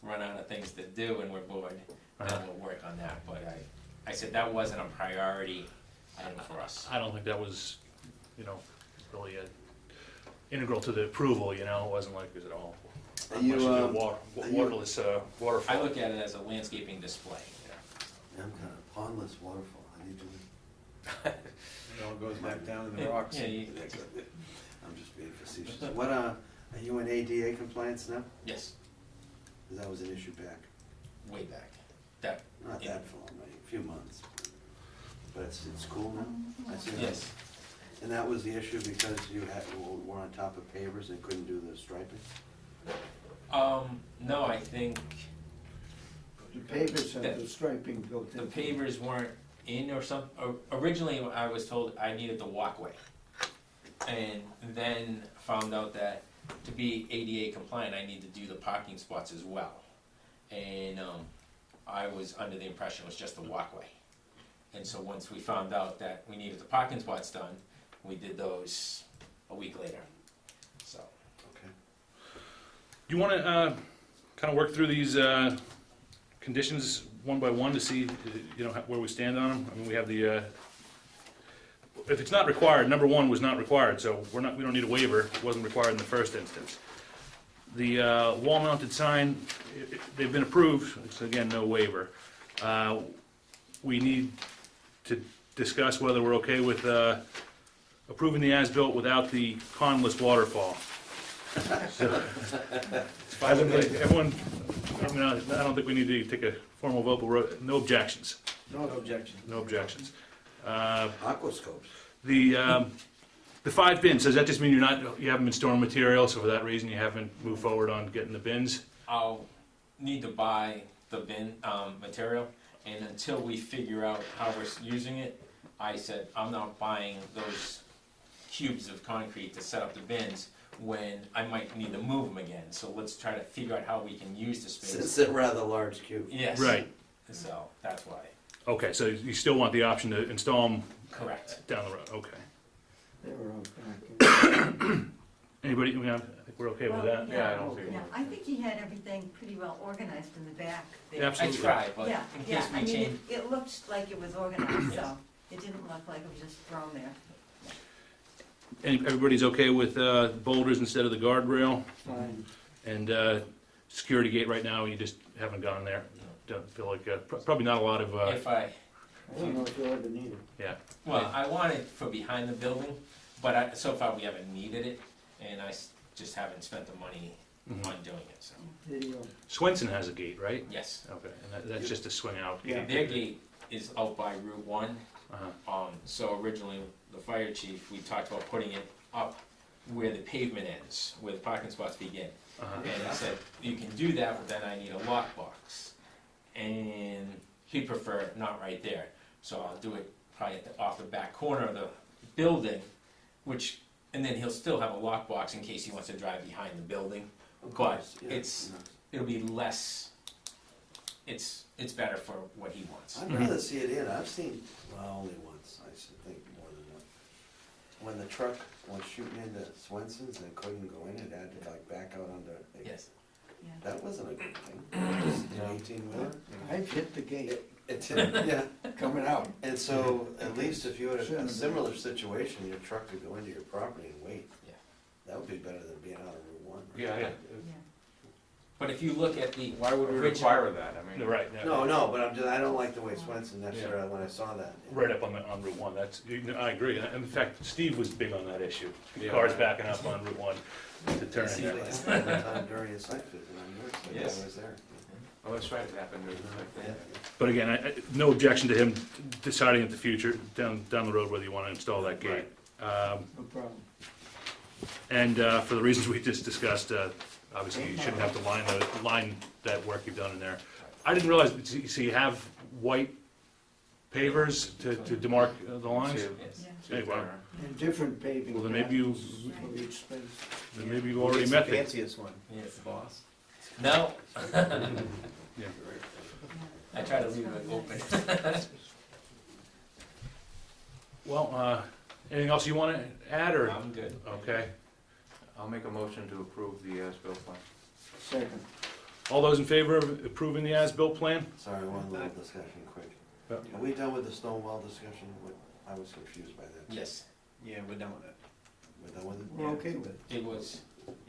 run out of things to do and we're bored, then we'll work on that. But I said that wasn't a priority item for us. I don't think that was, you know, really integral to the approval, you know, it wasn't like, is it all? Are you, Waterless, waterfall. I look at it as a landscaping display. I'm kind of pondless waterfall, how do you do it? It all goes back down in the rocks. Yeah, I'm just being facetious. What, are you in ADA compliance now? yes, Because that was an issue back, way back. That, not Yeah. that long, maybe a few months. But it's cool now? I see that. yes. And that was the issue because you were on top of pavers and couldn't do the striping? No, I think The pavers have the striping built in. the pavers weren't in or some, originally I was told I needed the walkway. And then found out that to be ADA compliant, I need to do the parking spots as well. And, I was under the impression it was just the walkway. And so once we found out that we needed the parking spots done, we did those a week later, so. Okay. Do you wanna, kinda work through these, conditions one by one to see, you know, where we stand on them? I mean, we have the, if it's not required, number one was not required, so we don't need a waiver, it wasn't required in the first instance. The, wall-mounted sign, they've been approved, it's again, no waiver. We need to discuss whether we're okay with, approving the as-built without the pondless waterfall. Everyone, I mean, I don't think we need to take a formal vote, but no objections, No objection. no objections. Aquascopes. The 5 bins, does that just mean you haven't been storing material, so for that reason you haven't moved forward on getting the bins? I'll need to buy the bin, material, and until we figure out how we're using it, I said, I'm not buying those cubes of concrete to set up the bins when I might need to move them again, so let's try to figure out how we can use the space. It's a rather large cube. Yes. Right, So, that's why, okay, so you still want the option to install them correct. down the road, okay. They were out back. Anybody, I think we're okay with that? Yeah, I don't see Yeah, I think he had everything pretty well organized in the back there. Yeah, I absolutely. tried, but Yeah, in yeah, case I we mean, change, it looked like it was organized, Yes. so it didn't look like it was just thrown there. Everybody's okay with boulders instead of the guardrail? Fine. And security gate right now, you just haven't gone there? Don't feel like, probably not a lot of, if I, I don't know if you'll ever need it. yeah. well, I want it for behind the building, but so far we haven't needed it, and just haven't spent the money Mhm. on doing it, so, Video. Swenson has a gate, right? yes. Okay, and that's just a swing out. Yeah. Their gate is out by Route 1, Uh-huh. so originally, the fire chief, we talked about putting it up where the pavement ends, where the parking spots begin. Uh-huh. And I said, you can do that, but then I need a lockbox. And he'd prefer not right there. So I'll do it probably off the back corner of the building, which, and then he'll still have a lockbox in case he wants to drive behind the building. But it'll be less, it's better for what he wants. I'd rather see it in, I've seen, well, only once, I should think more than once. When the truck was shooting into Swenson's and couldn't go in, it had to like back out under. Yes. Yeah. That wasn't a good thing, just an 18-wheeler. I've hit the gate It did, yeah, coming out. and so at least if you had a similar situation, your truck could go into your property and wait. Yeah. That would be better than being out on Route 1. Yeah, Yeah. But if you look at the. Why would we original- require that? I mean. right, yeah. No, but I don't like the way Swenson necessarily, when I saw that. Right up on Route 1, I agree. And in fact, Steve was big on that issue. Yeah. Cars backing up on Route 1 to turn See, in like, there. one time during a site visit on your side, Yes. I was there. Oh, that's right, it happened to, Yeah. But again, no objection to him deciding in the future, down the road, whether you want to install that gate. No problem. And for the reasons we just discussed, obviously you shouldn't have to line that work you've done in there. I didn't realize, so you have white pavers to demark the lines? Yes. Hey, well, And different paving. Well, then maybe you- patterns for each space. then maybe you already It's met the the. fanciest one, Yes. boss. No, Yeah. I try to leave it open. Well, anything else you want to add, or? I'm good. Okay. I'll make a motion to approve the as-built plan. Second. All those in favor of approving the as-built plan? Sorry, one little discussion quick. Yeah. Are we done with the stone wall discussion? I was confused by that. Yes, Yeah, we're done with it. We're done with it? We're okay with it. it was,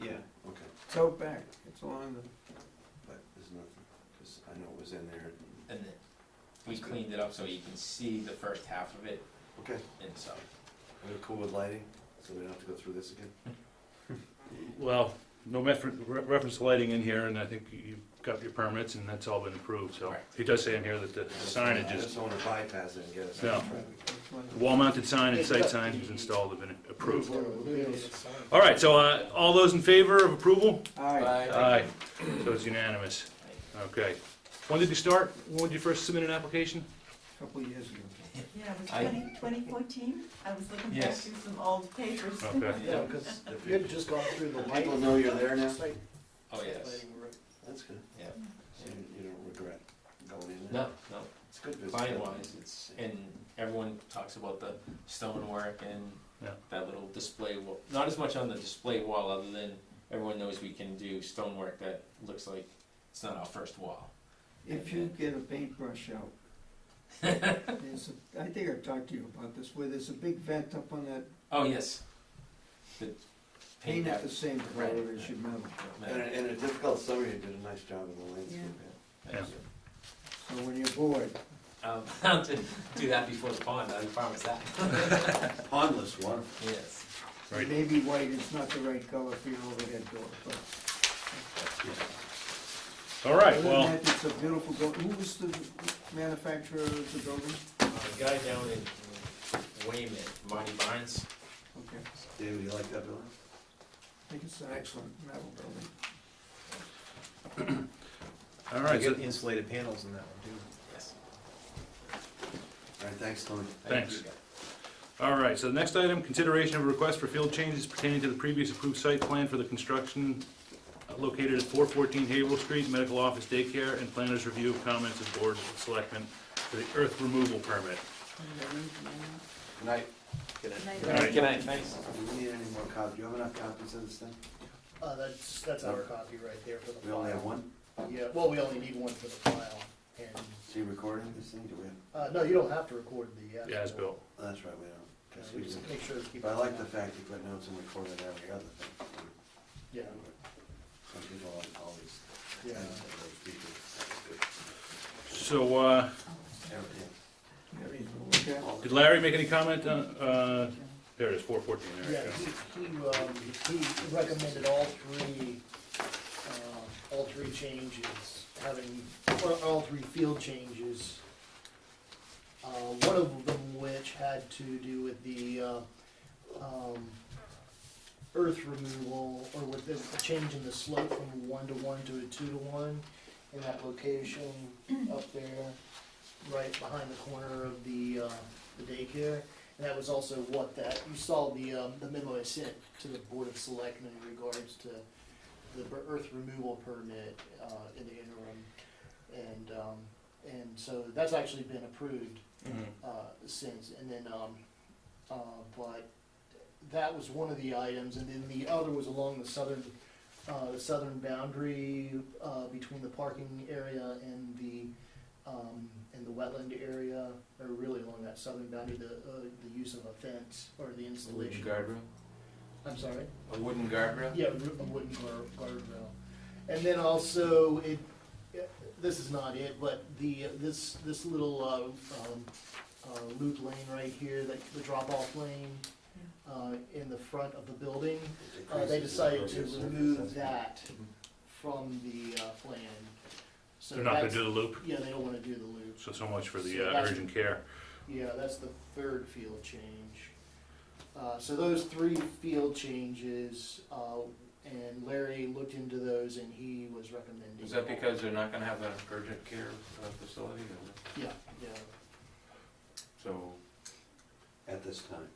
Yeah. Okay, It's out back. It's along the, but there's nothing, because I know it was in there. and then we cleaned it up so you can see the first half of it, Okay, and so. we're cool with lighting, so we don't have to go through this again? Well, no reference to lighting in here, and I think you've got your permits, and that's all been approved, so. Right. It does say in here that the signage I is, just don't want to bypass it and get us. No. that's why. the wall-mounted sign and site sign is installed, have been approved. Yes. All right, so all those in favor of approval? All right. Aye. So it's unanimous. Okay. When did you start? When did you first submit an application? A couple of years ago. Yeah, it was I- 2014. I was looking back Yes. through some old papers. Okay. Yeah, because you had just gone through the light. People know you're there now? Site Oh, yes. lighting, right. That's good. Yeah. So you don't regret going in there? No, no, It's good business. client wise, it's, and everyone talks about the stonework and Yeah. that little display wall, not as much on the display wall, other than everyone knows we can do stonework that looks like it's not our first wall. If you get a paintbrush out, there's a, I think I've talked to you about this, where there's a big vent up on that, Oh, yes. The paint paint it that, the same color as your metal. And in a difficult summer, you did a nice job in the landscape. Yeah. So when you're bored, I'll do that before the pond, I promise that. Pondless one. Yes. Right. maybe white is not the right color for your overhead door, but. All right, Other than well, that, it's a beautiful building. Who was the manufacturer of the building? A guy down in Weymouth, Marty Barnes. Okay, David, you like that building? I think it's an excellent metal building. all I right, so- get insulated panels in that one too. Yes. All right, thanks, Tony. Thank Thanks. you. all right, so the next item, consideration of a request for field changes pertaining to the previous approved site plan for the construction located at 414 Haverhill Street, medical office daycare, and planner's review of comments of board of selectmen for the earth removal permit. Good night. Night. All right. Good night, thanks. Do we need any more copies? Do you have enough copies of this thing? That's our copy right there for the file. We only have one? Yeah, well, we only need one for the file, and, So you recording this thing? Do we have? no, you don't have to record the as-built. Yeah, as built. Oh, that's right, we don't. Guess we Just do. make sure to keep. But I it like the on. fact you put notes and recorded every other thing. Yeah, Some people always. Yeah. Those people. So, Everything. Okay. did Larry make any comment on, there it is, 414, there yeah, you go. he recommended all three changes, all three field changes. One of them which had to do with the, earth removal, or with the change in the slope from 1-to-1 to a 2-to-1 in that location up there. right behind the corner of the daycare. And that was also what that, you saw the memo I sent to the Board of Selectmen in regards to the earth removal permit, in the interim. And so that's actually been approved, since, and then, but that was one of the items, and then the other was along the southern boundary, between the parking area and the wetland area, or really along that southern boundary, the use of a fence, or the installation. Guardrail? I'm sorry? A wooden guardrail? Yeah, a wooden guardrail. And then also, this is not it, but this little, loop lane right here, the drop-off lane, in the front of the building, they decided to remove that from the, plan. So They're not gonna that's- do the loop, Yeah, they don't wanna do the loop. so much for the So that's- urgent care. Yeah, that's the third field change. So those three field changes, and Larry looked into those and he was recommending. Is that because they're not gonna have an urgent care facility? Yeah, yeah. So, At this time.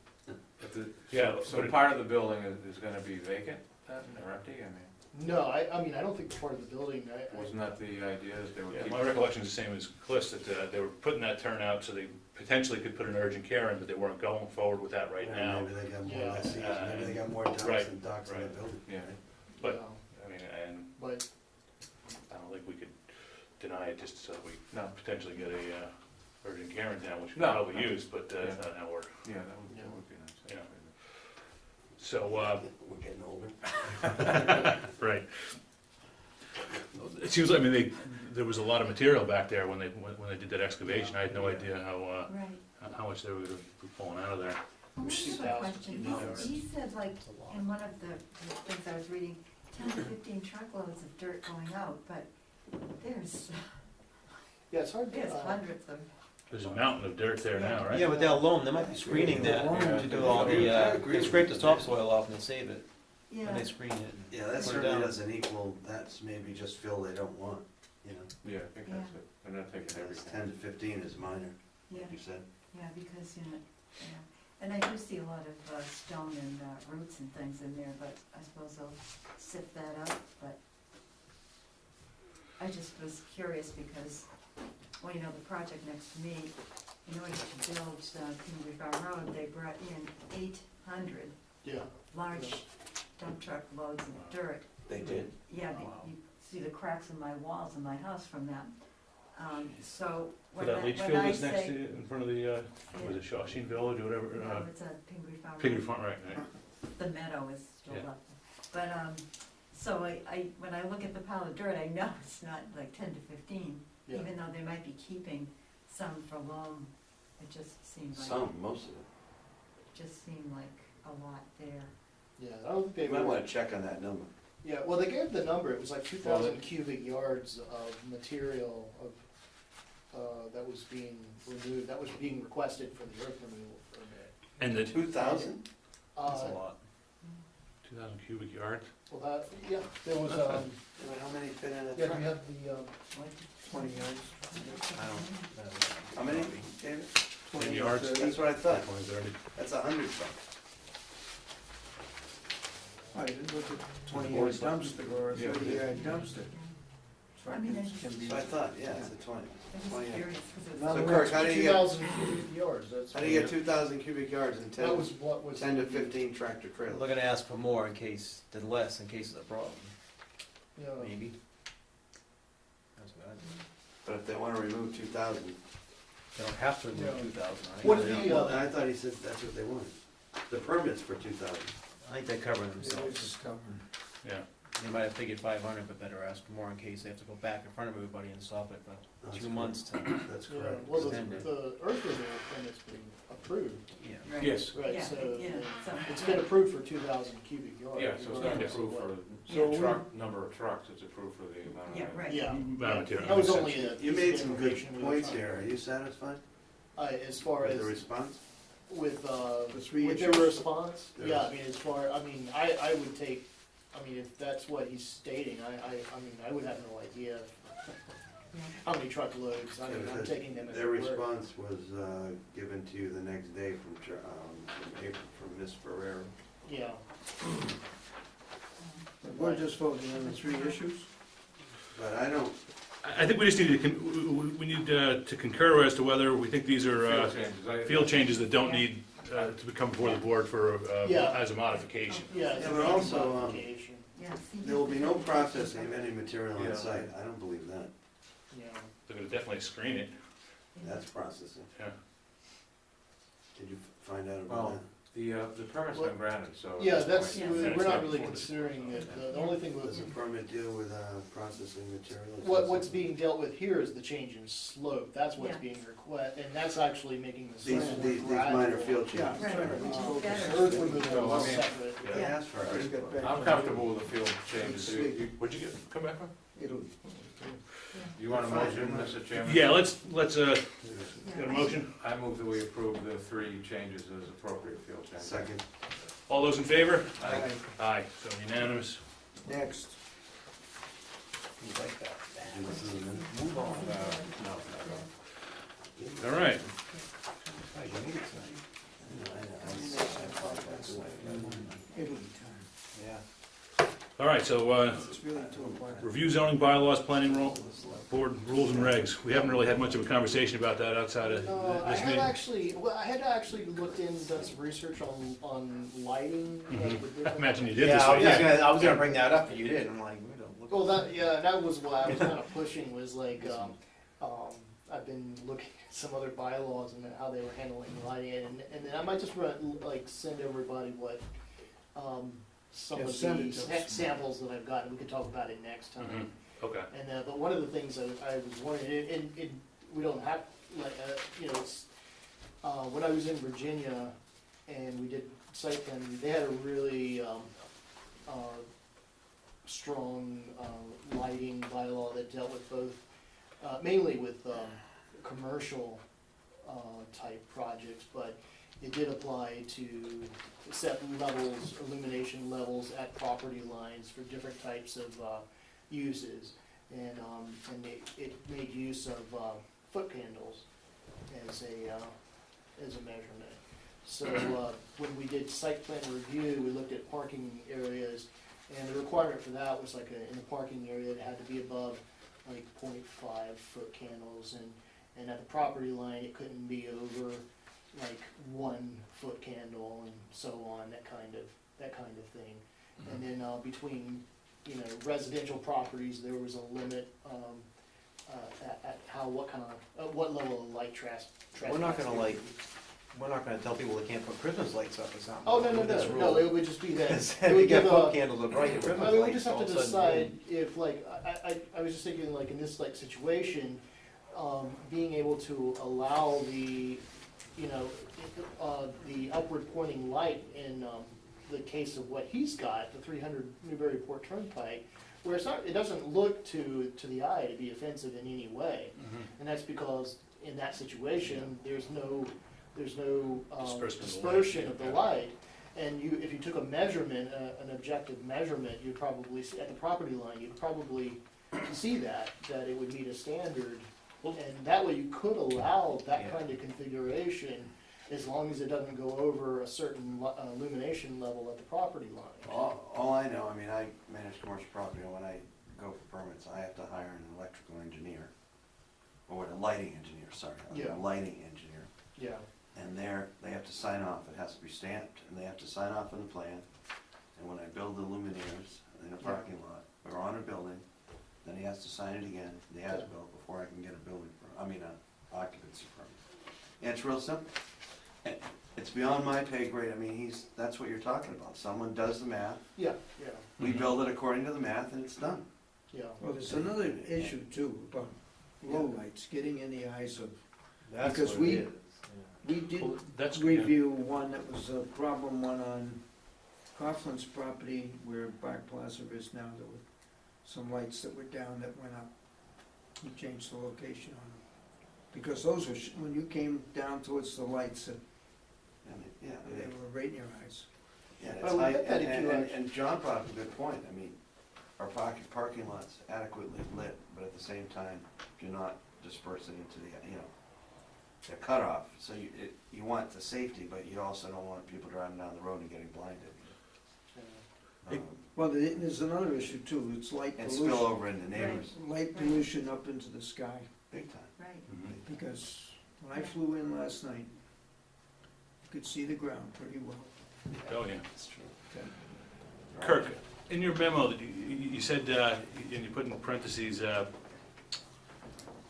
Yeah, so but- part of the building is gonna be vacant then, or empty? I mean, No, I mean, I don't think part of the building, wasn't that the idea, that they would Yeah, keep? my recollection is the same as Cliff's, that they were putting that turnout so they potentially could put an urgent care in, but they weren't going forward with that right now. Maybe they got more Yeah. less seats, maybe they got more ducks Right, than ducks in the right. building. Yeah. But- you know, I mean, and but, I don't think we could deny it just so we No. potentially get a urgent care in town, which we No. probably use, but that's not how we're, Yeah, that would be nice. Yeah. so, We're getting older. right. It seems like, I mean, there was a lot of material back there when they did that excavation. I had no idea Right. how much they were gonna be pulling out of there. Well, I have a question. He said like, in one of the things I was reading, 10 to 15 truckloads of dirt going out, but there's yeah, it's hard to. hundreds of, There's a mountain of dirt there now, right? Yeah, but they'll loam, they might be screening that to do all the, they scrape the topsoil off and they save it, yeah. and they screen it. Yeah, that Put it certainly down. doesn't equal, that's maybe just fill they don't want, you know? Yeah, I think that's it. They're not taking It's everything. 10 to 15 is minor, Yeah, you said. yeah, because, you know, yeah. And I do see a lot of stone and roots and things in there, but I suppose they'll sift that out, but I just was curious because, well, you know, the project next to me, in order to build Kingsbury Farm Road, they brought in 800 Yeah, large dump truck loads of dirt. They did? Yeah, you see the cracks in my walls in my house from that. So Where when that I, leach when field I is next to, say, in front of the, was it Shawshene Village or whatever? no, it's a Pingree Farm Piggy Road. Farm, right. The meadow is still Yeah. up. But, so when I look at the pile of dirt, I know it's not like 10 to 15, yeah. even though they might be keeping some for loam. It just seems like, Some, most of it. just seemed like a lot there. Yeah, I don't think they You might were, wanna check on that number. yeah, well, they gave the number, it was like 2,000 cubic yards of material that was being removed, that was being requested for the earth removal permit. And the 2,000? That's a Uh, lot. 2,000 cubic yards? Well, that, yeah, there was, How many fit in a yeah, do truck? you have the, 20 yards. I don't. How many, David? 10 yards? That's what I thought. 20, 30. That's 100 trucks. I didn't look at 20-yard dumpster or a Yeah. 30-yard dumpster. I mean, I Truck can be- So I thought, yeah, it's a 20. I'm just 20 curious, because Now, So it's, Kirk, how do you get, 2,000 cubic yards, that's. how do you get 2,000 cubic yards and That 10, was what was. 10 to 15 tractor They're trailers? gonna ask for more in case, than less in case of a problem, Yeah. maybe. That's what I think. But if they wanna remove 2,000, They don't have to remove Yeah. 2,000, right? What They did don't. the, well, I thought he said that's what they wanted. The permit's for 2,000. I think they're covering It was themselves. just covered. Yeah. They might have figured 500, but better ask for more in case they have to go back in front of everybody and stop it for That's 2 correct. months to, That's Yeah, correct. well, the Extend it. earth removal permit's been approved, yeah. right. Yes. right, Yeah, so yeah, so- it's been approved for 2,000 cubic yards. Yeah, so it's not approved for So the truck, number of trucks, it's approved for the amount of. Yeah, right. Yeah, Amount of material. that was only a. You piece made of some good information we were points trying- here. Are you satisfied As far with the as, response? with, The 3 with their inches? response, Their yeah, I mean, as far, I mean, I would take, I mean, if that's what he's stating, I mean, I would have no idea. how many truckloads, I mean, I'm taking them at Their their word. response was given to you the next day from Ms. Ferrero. Yeah, We're just voting on the three issues? But I don't, I think we just need we need to concur as to whether we think these are Field changes. field changes that don't need to come before the board for, Yeah. as a modification. yeah. it's Yeah, a but also, modification. Yeah, see, there will be no processing of any material on Yeah. site. I don't believe that. Yeah. They're gonna definitely screen it. That's processing. Yeah. Did you find out Well, about that? the permit's been granted, so. Yeah, at that's, this point- we're not really considering it, the only thing Does was, the permit deal with processing materials? what's being dealt with here is the change in slope, that's what's Yeah. being requested, and that's actually making the These, slope these more minor gradual. field Yeah, changes. that's right. Right. We Better. Earth removal So, I is mean- separate. They Yeah. asked for Let's it. get back I'm to- comfortable with the field changes. What'd you get, come back from? It'll, You want a motion, Mr. Chairman? Yeah, let's, got a Yeah. motion? I move that we approve the 3 changes as appropriate field changes. Second. All those in favor? Aye. Aye, so unanimous. next. You like that? Do this in a minute. Move on. All right, It'll be time. Yeah. all right, so, It's really too important. review zoning bylaws, planning board rules and regs. We haven't really had much of a conversation about that outside of No, I this had meeting. actually, well, I had actually looked in, done some research on lighting. Mhm. with different- I imagine you did Yeah, this I was way. just gonna, I was gonna bring that up, but you did, I'm like, we don't look. Well, that, yeah, that was why I was kind of pushing, was like, I've been looking at some other bylaws and how they were handling lighting, and then I might just run, like, send everybody what, some Yeah, of send it these to us. samples that I've gotten, we can talk about it next time. Mhm. Okay. And, but one of the things I was wondering, and we don't have, like, you know, it's, when I was in Virginia and we did site planning, they had a really, strong, lighting bylaw that dealt with both, mainly with, commercial, type projects, but it did apply to set levels, illumination levels at property lines for different types of, uses. And it made use of, foot candles as a measurement. So, when we did site plan review, we looked at parking areas, and the requirement for that was like in the parking area, it had to be above like 0.5 foot candles, and at the property line, it couldn't be over like 1 foot candle, and so on, that kind of thing. And then, between, you know, residential properties, there was a limit, at how, what level of light We're not gonna like, we're not gonna tell people they can't put Christmas lights up or something. Oh, no, This no, rule. it would just be that. If it you would get give foot a- candles with bright Christmas I mean, we lights, just have all to of a sudden, decide if, like, I was just thinking, like, in this, like, situation, being able to allow the, you know, the upward pointing light in, the case of what he's got, the 300 Newburyport Turnpike, where it's not, it doesn't look to the eye to be offensive in any way. And that's because in that situation, there's no dispersion of the light. And you, if you took a measurement, an objective measurement, you'd probably, at the property line, you'd probably see that it would meet a standard. And that way you could allow that Yeah. kind of configuration, as long as it doesn't go over a certain illumination level at the property line. All I know, I mean, I manage commercial property, and when I go for permits, I have to hire an electrical engineer, or a lighting engineer, sorry, Yeah. a lighting engineer. Yeah. And they have to sign off, it has to be stamped, and they have to sign off on the plan. And when I build the luminaires in a parking lot, or on a building, then he has to sign it again, the as-built, before I can get a building permit, a occupancy permit. And it's real simple. And it's beyond my pay grade, I mean, that's what you're talking about, someone does the math, Yeah, yeah, we build it according to the math, and it's done. yeah. Well, there's another issue too, about low lights, getting in the eyes of, that's because what we- it is. we did Well, that's review one that was a problem one on Coughlin's property where Bar Plaza is now. There were some lights that were down that went up. We changed the location on them. Because those were, when you came down towards the lights, Yeah, they were right in your eyes. yeah, I it's would high, bet that if you and John brought up a good point, I mean, our parking lots adequately lit, but at the same time, you're not dispersing into the, you know, the cutoff, so you want the safety, but you also don't want people driving down the road and getting blinded. Well, there's another issue too, it's light And pollution. spill over into neighbors, Light pollution up into the sky, big time. Right. because when I flew in last night, you could see the ground pretty well. Oh, yeah. That's true. Kirk, in your memo, that you said, and you put in parentheses,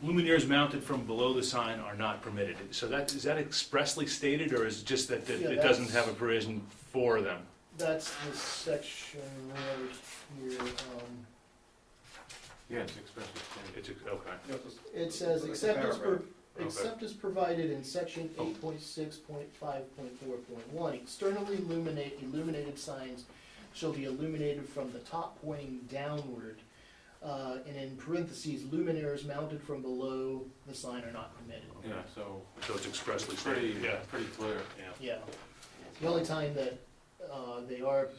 luminaires mounted from below the sign are not permitted. So that, is that expressly stated, or is it just that Yeah, it doesn't that's- have a provision for them? That's the section right here, Yeah, it's expensive. It's, okay. You know, just- it says, it's a except as paragraph. except as provided in section 8.6.5.4.1, externally illuminated signs shall be illuminated from the top pointing downward, and in parentheses, luminaires mounted from below the sign are not permitted. Yeah, so So it's expressly pretty, stated, yeah. pretty clear. Yeah. Yeah, the only time that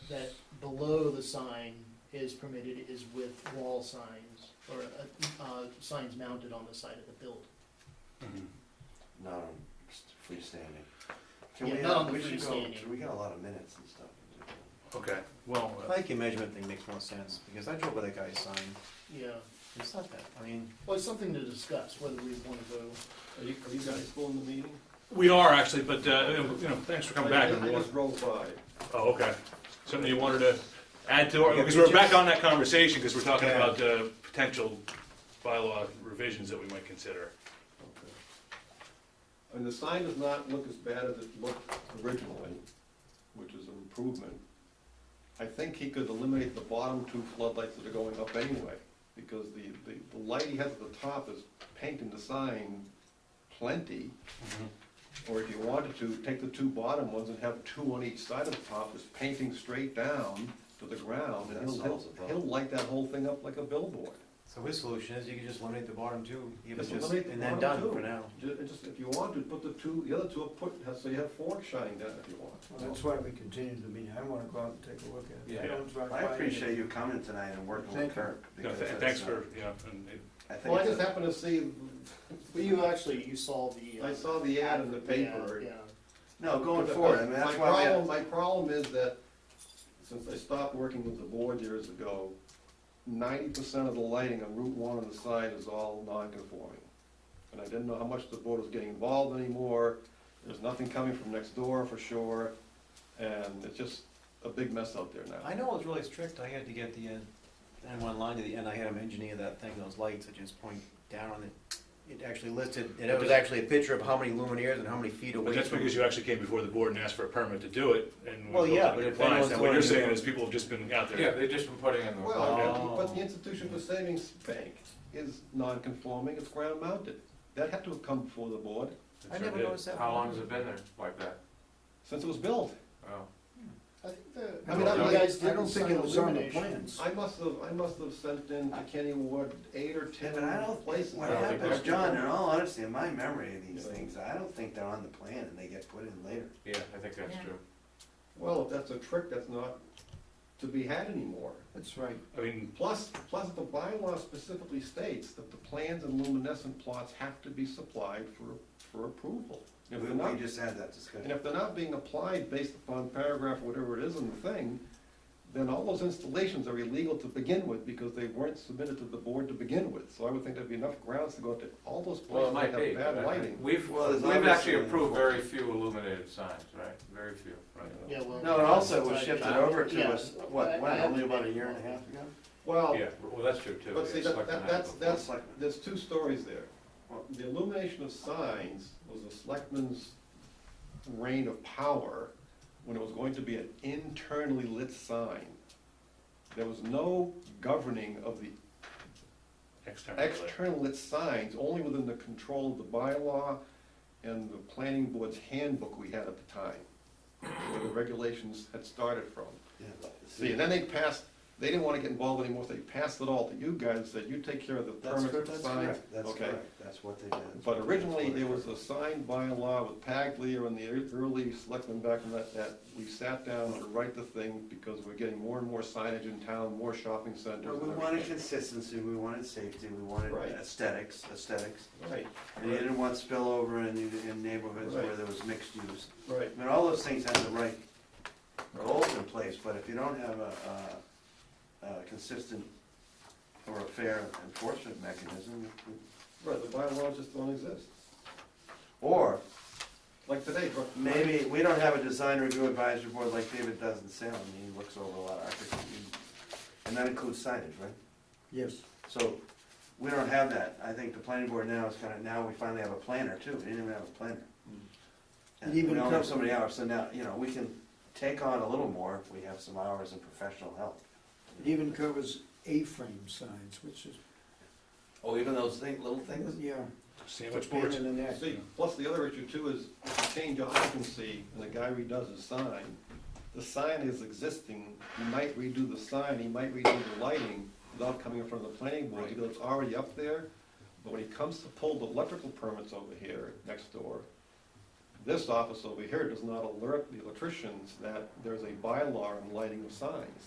that below the sign is permitted is with wall signs, or signs mounted on the side of the building. Mhm. Not on freestanding. Can Yeah, we, not on the we should go, freestanding. we got a lot of minutes and stuff. Okay, well, I think your measurement thing makes more sense, because I drove by that guy's sign, Yeah, it's not that, I mean, well, it's something to discuss, whether we want to go. Are you guys still in the meeting? we are actually, but, thanks for coming back. I just drove by. Oh, okay. Something you wanted to add to, Yeah, because we're back pictures. on that conversation, because we're talking Yeah. about potential bylaw revisions that we might consider. And the sign does not look as bad as it looked originally, which is an improvement. I think he could eliminate the bottom two floodlights that are going up anyway, because the light he has at the top is painting the sign plenty. Or if you wanted to, take the two bottom ones and have two on each side of the top, just painting straight down to the ground, and That solves the problem. he'll light that whole thing up like a billboard. so his solution is you could just eliminate the bottom two, even Just just, eliminate the and then bottom done two. for now. Just, if you want to, put the other two, so you have four shining down if you want. Well, that's why we continue the meeting, I wanna go out and take a look at it. Yeah. I don't drive I by it. appreciate you coming tonight and working with Thank you. Kirk. No, because that's, thanks for, and I think Well, I it's just a- happened to see, Well, you saw the. I saw the ad in the paper. Yeah, No, going But forward, I mean, that's why we have. My problem is that, since I stopped working with the board years ago, 90% of the lighting on Route 1 on the side is all non-conforming. And I didn't know how much the board was getting involved anymore, there's nothing coming from next door for sure, and it's just a big mess out there now. I know it was really strict, I had to get the N1 line to the end, I had him engineer that thing, those lights, that just point down on it. It actually listed, and it was actually a picture of how many luminaires and how many feet away. but that's from- because you actually came before the board and asked for a permit to do it, and. Well, yeah, but but if compliance. anyone's Now, what you're doing it- saying is people have just been out there. Yeah, they've just been putting in the. Well, Oh. but the Institution for Savings Bank is non-conforming, it's ground mounted. That had to have come before the board, I Sure never did. noticed that. How long has it been there like that? since it was built. Oh, I think the, I mean, you guys I did don't think sign it was on the illumination. plans. I must have sent in to Kenny Ward 8 or 10 But I don't, places. what I don't think happens, they're- John, in all honesty, in my memory of these Yeah. things, I don't think they're on the plan and they get put in later. yeah, I think that's Yeah. true. Well, if that's a trick, that's not to be had anymore. That's right. I mean, Plus the bylaw specifically states that the plans and luminescent plots have to be supplied for approval. If they're not, We just had that and discussion. if they're not being applied based upon paragraph, whatever it is in the thing, then all those installations are illegal to begin with because they weren't submitted to the board to begin with. So I would think there'd be enough grounds to go to all those Well, it places might that be. have bad lighting. We've Well, there's actually obviously- approved very few illuminated signs, right? Very few. right. Yeah, well. No, and also it was I- shifted over to yeah, us, what, I- when, I have- only about a year and a half ago? Well, Yeah, well, that's true too. but see, Yeah, selectmen had it before. that's, there's two stories there. The illumination of signs was the selectmen's reign of power when it was going to be an internally lit sign. There was no governing of the External. external lit signs, only within the control of the bylaw and the planning board's handbook we had at the time, where the regulations had started from. Yeah. See, and then they passed they didn't wanna get involved anymore, so they passed it all to you guys, said you take care of the That's permit correct, that's sign. correct, that's Okay. correct, that's what they did. But originally, there was a signed bylaw with Paglia and the early selectmen back in that we sat down to write the thing because we're getting more and more signage in town, more shopping centers. Well, we and wanted everything. consistency, we wanted safety, we wanted Right. aesthetics. Right, And you didn't want spillover in neighborhoods where Right. there was mixed use. right. I mean, all those things have the right goals in place, but if you don't have a consistent or a fair enforcement mechanism, Right, the bylaws just don't exist. or Like today, maybe we don't have a design review advisory board like David does in Salem, he looks over a lot of architecture. And that includes signage, right? Yes. So, we don't have that, I think the planning board now is kinda, now we finally have a planner too, we didn't even have a planner. And we Even only have covers- so many hours, so now, you know, we can take on a little more if we have some hours and professional help. It even covers A-frame signs, which is, Oh, even those little things? yeah, Sandwich pain boards. in the neck. see, plus the other issue too is if you change occupancy and the guy redoes his sign, the sign is existing, he might redo the sign, he might redo the lighting without coming in front of the planning board because it's already up there. But when he comes to pull the electrical permits over here next door, this office over here does not alert the electricians that there's a bylaw on lighting of signs,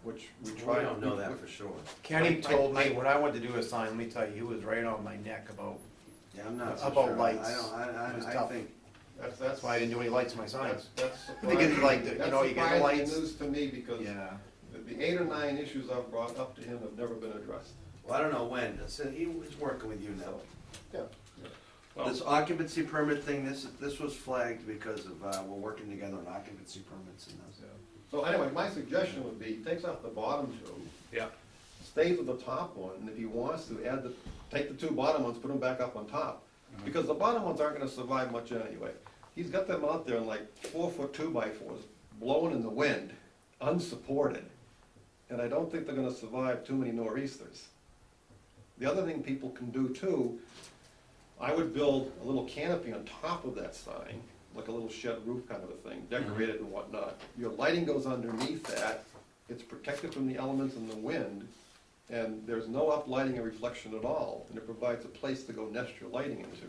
which we We try. don't know that for sure. Kenny told me, when I went to do a sign, let me tell you, he was right on my neck about, Yeah, I'm not so About sure. lights. I don't, It was I tough. think, That's that's why I didn't do any lights in my signs. That's I think it's like, surprising. you know, you get the That's lights. surprising news to me because Yeah. the 8 or 9 issues I've brought up to him have never been addressed. well, I don't know when, so he was working with you now. Yeah. Well- This occupancy permit thing, this was flagged because of, we're working together on occupancy permits and those. So anyway, my suggestion would be, he takes off the bottom 2. Yeah. Stays with the top one, and if he wants to, take the 2 bottom ones, put them back up on top. Because the bottom ones aren't gonna survive much anyway. He's got them out there in like 4-foot 2x4s, blowing in the wind, unsupported. And I don't think they're gonna survive too many nor'easters. The other thing people can do too, I would build a little canopy on top of that sign, like a little shed roof kind of a thing, decorated and whatnot. Your lighting goes underneath that, it's protected from the elements and the wind, and there's no uplighting or reflection at all, and it provides a place to go nest your lighting into.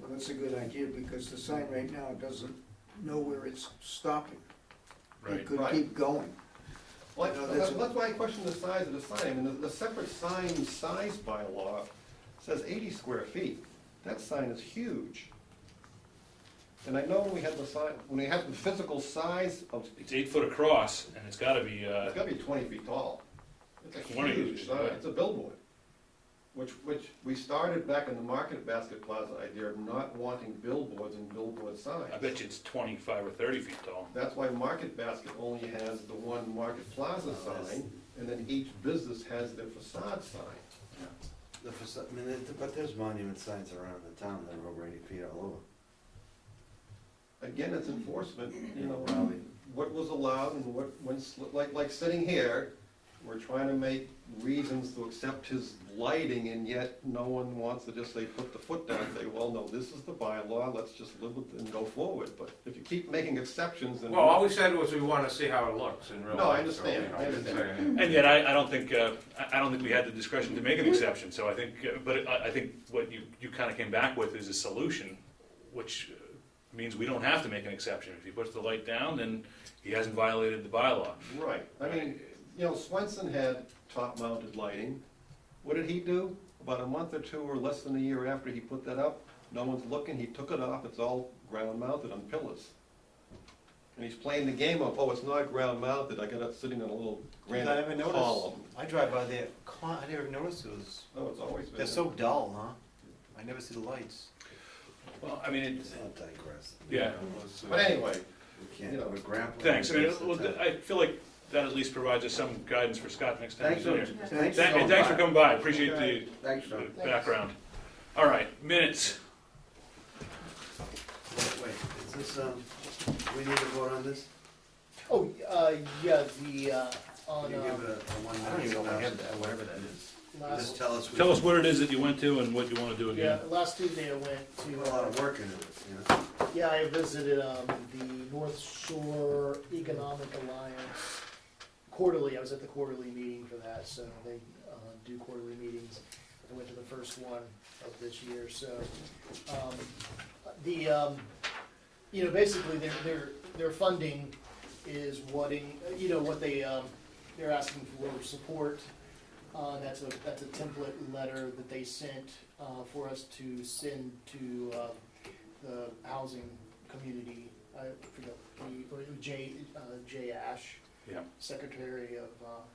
Well, that's a good idea, because the sign right now doesn't know where it's stopping. It Right. could Right. keep going. Well, No, that's that's- why I question the size of the sign. I mean, the separate sign size bylaw says 80 square feet. That sign is huge. And I know when we had the sign, when we had the physical size of, It's 8 foot across, and it's gotta be, it's gotta be 20 feet tall. It's a 20 huge feet, sign, yeah. it's a billboard. Which we started back in the Market Basket Plaza idea of not wanting billboards and billboard signs. I bet you it's 25 or 30 feet tall. That's why Market Basket only has the one Market Plaza sign, and then each business has their facade sign. The facade, I mean, but there's monument signs around the town that are over 80 feet all over. Again, it's enforcement, you know, Probably. what was allowed and what, like sitting here, we're trying to make reasons to accept his lighting, and yet no one wants to just say, put the foot down and say, well, no, this is the bylaw, let's just live with it and go forward. But if you keep making exceptions, then. Well, all we said was we wanna see how it looks in real life. No, I so, understand, you know, I we didn't say understand. anything. And yet, I don't think, I don't think we had the discretion to make an exception, so I think, but I think what you kind of came back with is a solution, which means we don't have to make an exception. If he puts the light down, then he hasn't violated the bylaw. Right, I mean, you know, Swenson had top-mounted lighting. What did he do? About a month or 2 or less than a year after he put that up, no one's looking, he took it off, it's all ground-mounted on pillars. And he's playing the game of, oh, it's not ground-mounted, I got it sitting on a little I never granite noticed. column. I drive by there, I never noticed it was, Oh, it's always been. they're so dull, huh? I never see the lights. Well, I mean, Let's not digress. Yeah. But anyway, We can't, you know, we're grappling. thanks. I mean, with this. I feel like that at least provides us some guidance for Scott next time Thanks he's for, in here. thanks And for thanks for coming by, appreciate Okay. the Thanks, John. background. All right, minutes. Wait, is this, we need to vote on this? Oh, yeah, on, Can you give it a one I don't even know if I have minute? that, whatever that is. Just last, tell us. Tell us what it is that you went to and what you want to do yeah, again. last Tuesday I went Put a lot to, of work into this, you know? yeah, I visited, the North Shore Economic Alliance quarterly, I was at the quarterly meeting for that, so they do quarterly meetings. I went to the first one of this year, so, basically, their funding is what they're asking for support. That's a template letter that they sent for us to send to the housing community. I forget, Jay Ash, Yeah. Secretary of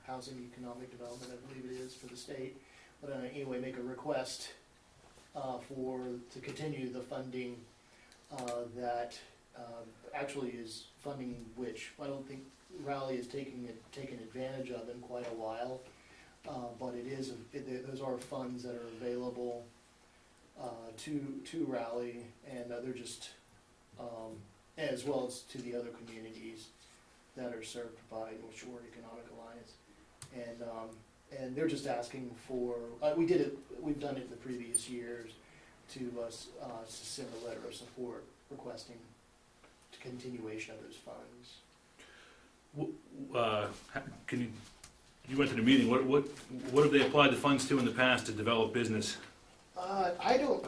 Housing and Economic Development, I believe it is, for the state. But anyway, make a request to continue the funding that actually is funding which I don't think Raleigh is taken advantage of in quite a while. But those are funds that are available to Raleigh, and they're just, as well as to the other communities that are served by North Shore Economic Alliance. And they're just asking for, we've done it in the previous years, to send a letter of support requesting continuation of those funds. You went to the meeting, what have they applied the funds to in the past to develop business? I don't,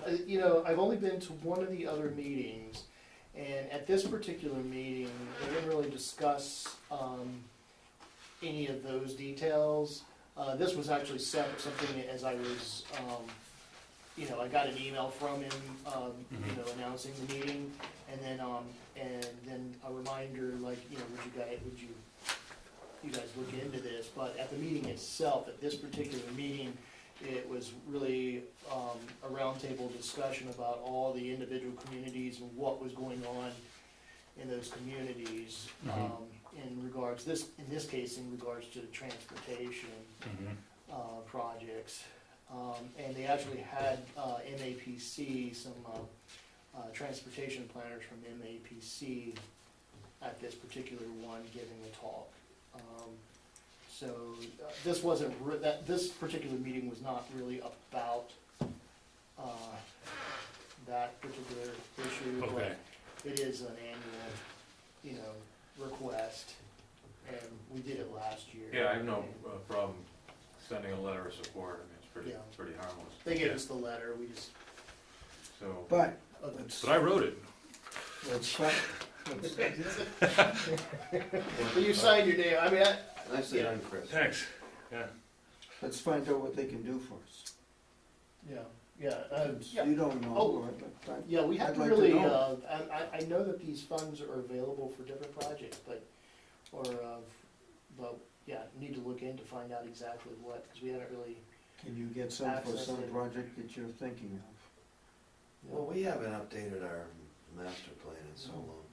I've only been to one of the other meetings, and at this particular meeting, they didn't really discuss any of those details. This was actually something as I was, I got an email from him, announcing the meeting, and then a reminder, like, would you guys look into this? But at the meeting itself, at this particular meeting, it was really a roundtable discussion about all the individual communities and what was going on in those communities. In this case, in regards to transportation projects. And they actually had MAPC, some transportation planners from MAPC at this particular one giving a talk. This wasn't, this particular meeting was not really about that particular issue. Okay. But it is an annual, request, and we did it last year. Yeah, I have no problem sending a letter of support. I mean, it's Yeah. pretty harmless. They gave us the letter, we just, So, But, But I wrote it. let's find, but you signed your name, I mean, Nicely done, Chris. Thanks. Yeah. let's find out what they can do for us. yeah. You don't know, Oh. but Yeah, we have I'd to like to really, know. I know that these funds are available for different projects, but yeah, need to look in to find out exactly what, because we haven't really, Can you get some for Access some it. project that you're thinking of? Well, we haven't updated our master plan in so long.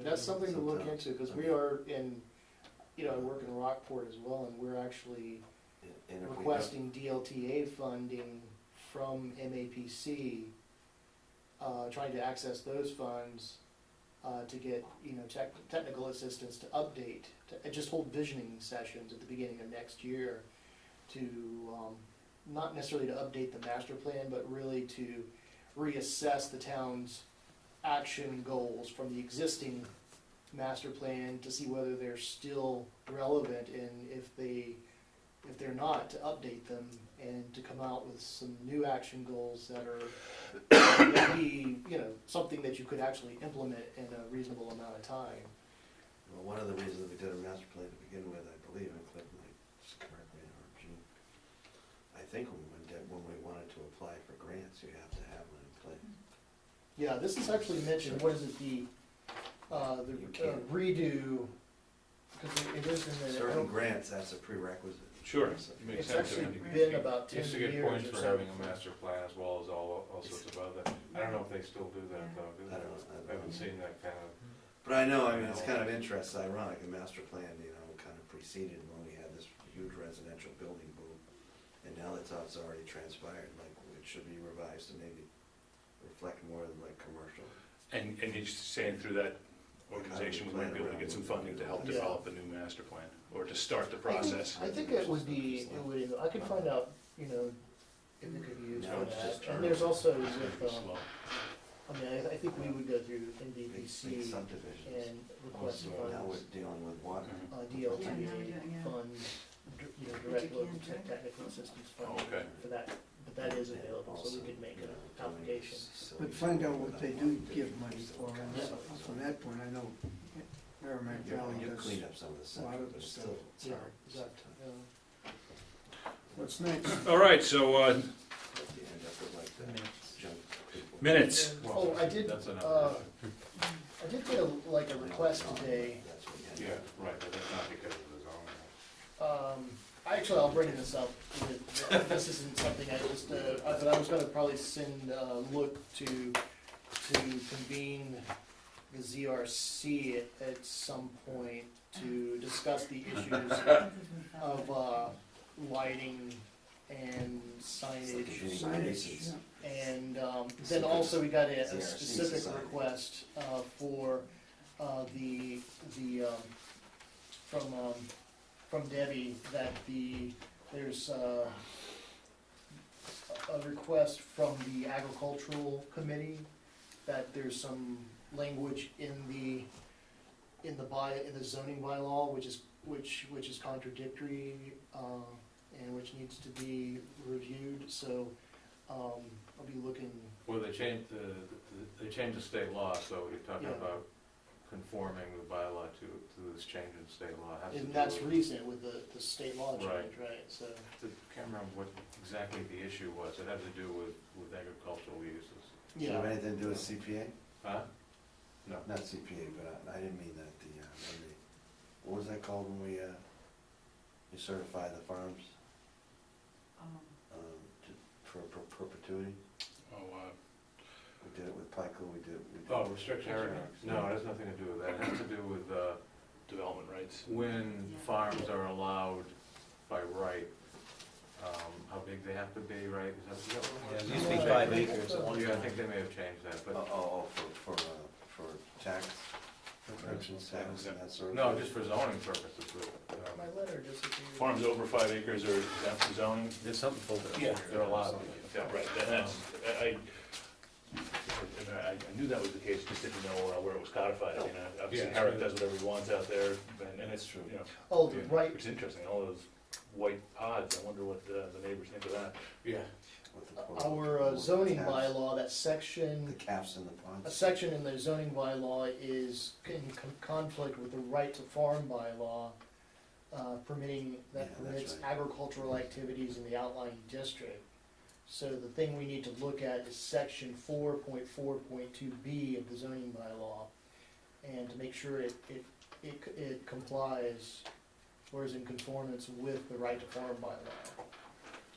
that's something to look Sometimes. into, because we are in, I work in Rockport as well, and we're actually And if we don't- requesting DLTA funding from MAPC, trying to access those funds to get, technical assistance to update, to just hold visioning sessions at the beginning of next year to, not necessarily to update the master plan, but really to reassess the town's action goals from the existing master plan to see whether they're still relevant, and if they're not, to update them and to come out with some new action goals that are be, something that you could actually implement in a reasonable amount of time. Well, one of the reasons we did a master plan to begin with, I believe, and Cliff might correct me, or Gene, I think when we wanted to apply for grants, you have to have one in place. Yeah, this is actually mentioned, what is it, the can't. redo, because it is in the. Certain grants, that's a prerequisite. Sure. So- Makes It's sense. actually Yeah. been about 10 used years to get points or for so. having a master plan as well as all sorts of other, I don't know if they still do that though, do I they? don't know. I haven't seen that kind of, But I know, it's kind of interesting, ironic, the master plan, kind of preceded when we had this huge residential building boom. And now that it's already transpired, like, it should be revised to maybe reflect more like commercial. And you're just saying through that organization, we might be able to get some funding to help Yeah. develop a new master plan, or to start the process. I think it would be, I could find out, if it could be used Now for it's that. just And there's also It's gonna be with, slow. I mean, I think we would go through Big NDPC subdivisions. and request Now we're funds, dealing with water. Yeah, DLTA yeah. funds, direct local technical assistance Oh, funding okay. for that, but that is available, so we could make an application. But find out what they do give money for, and from that point, I know Merrimack Valley You does. clean up some of the a lot central, of but the still, stuff. it's Yeah, hard. exactly. What's next? All right, so, You end up with like that junk people. minutes. Oh, I did, That's enough. I did get like a request today. That's what you Yeah, end up right, but that's not because of the zoning. Actually, I'll bring this up, this isn't something I just, but I was gonna probably send, look to convene the ZRC at some point to discuss the issues of, lighting and signage. Signage, And then also we got a ZRC specific society. request for the from Debbie that there's a request from the agricultural committee that there's some language in the zoning bylaw which is contradictory and which needs to be reviewed. So I'll be looking. Well, they changed the state law, so you're talking Yeah. about conforming the bylaw to this change in state law. It has to And do that's with- recent with the state law change, Right. right? So, I can't remember what exactly the issue was. It had to do with agricultural uses. Does it have yeah, anything to do with CPA? Huh? No. Not CPA, but I didn't mean that, when they, what was that called when we, you certify the farms, for perpetuity? Oh, We did it with Pico, we did. Oh, restriction area. No, it has nothing to do with that. It has to do with development rights. when farms are allowed by right, how big they have to be, right? Is that what It used to be 5 acres. Yeah, I think they may have changed that, but, For tax, exemptions, tax and that sort of. no, thing. just for zoning purposes. but, my letter disappeared. Farms over 5 acres are exempt from zoning. There's something folded. Yeah, they're allowed. Yeah, right, that's, I knew that was the case, just didn't know where it was codified. I mean, obviously Yeah. Herrick does whatever he wants out there, and it's true, you know. Oh, Yeah, right, It's interesting, all those white pods, I wonder what the neighbors think of that. Yeah. With the- our with the zoning caps- bylaw, that The section, caps and the a ponds. section in the zoning bylaw is in conflict with the right to farm bylaw, permitting, that Yeah, that's permits right. agricultural activities in the outlying district. So the thing we need to look at is section 4.4.2B of the zoning bylaw, and to make sure it complies, or is in conformance with the right to farm bylaw.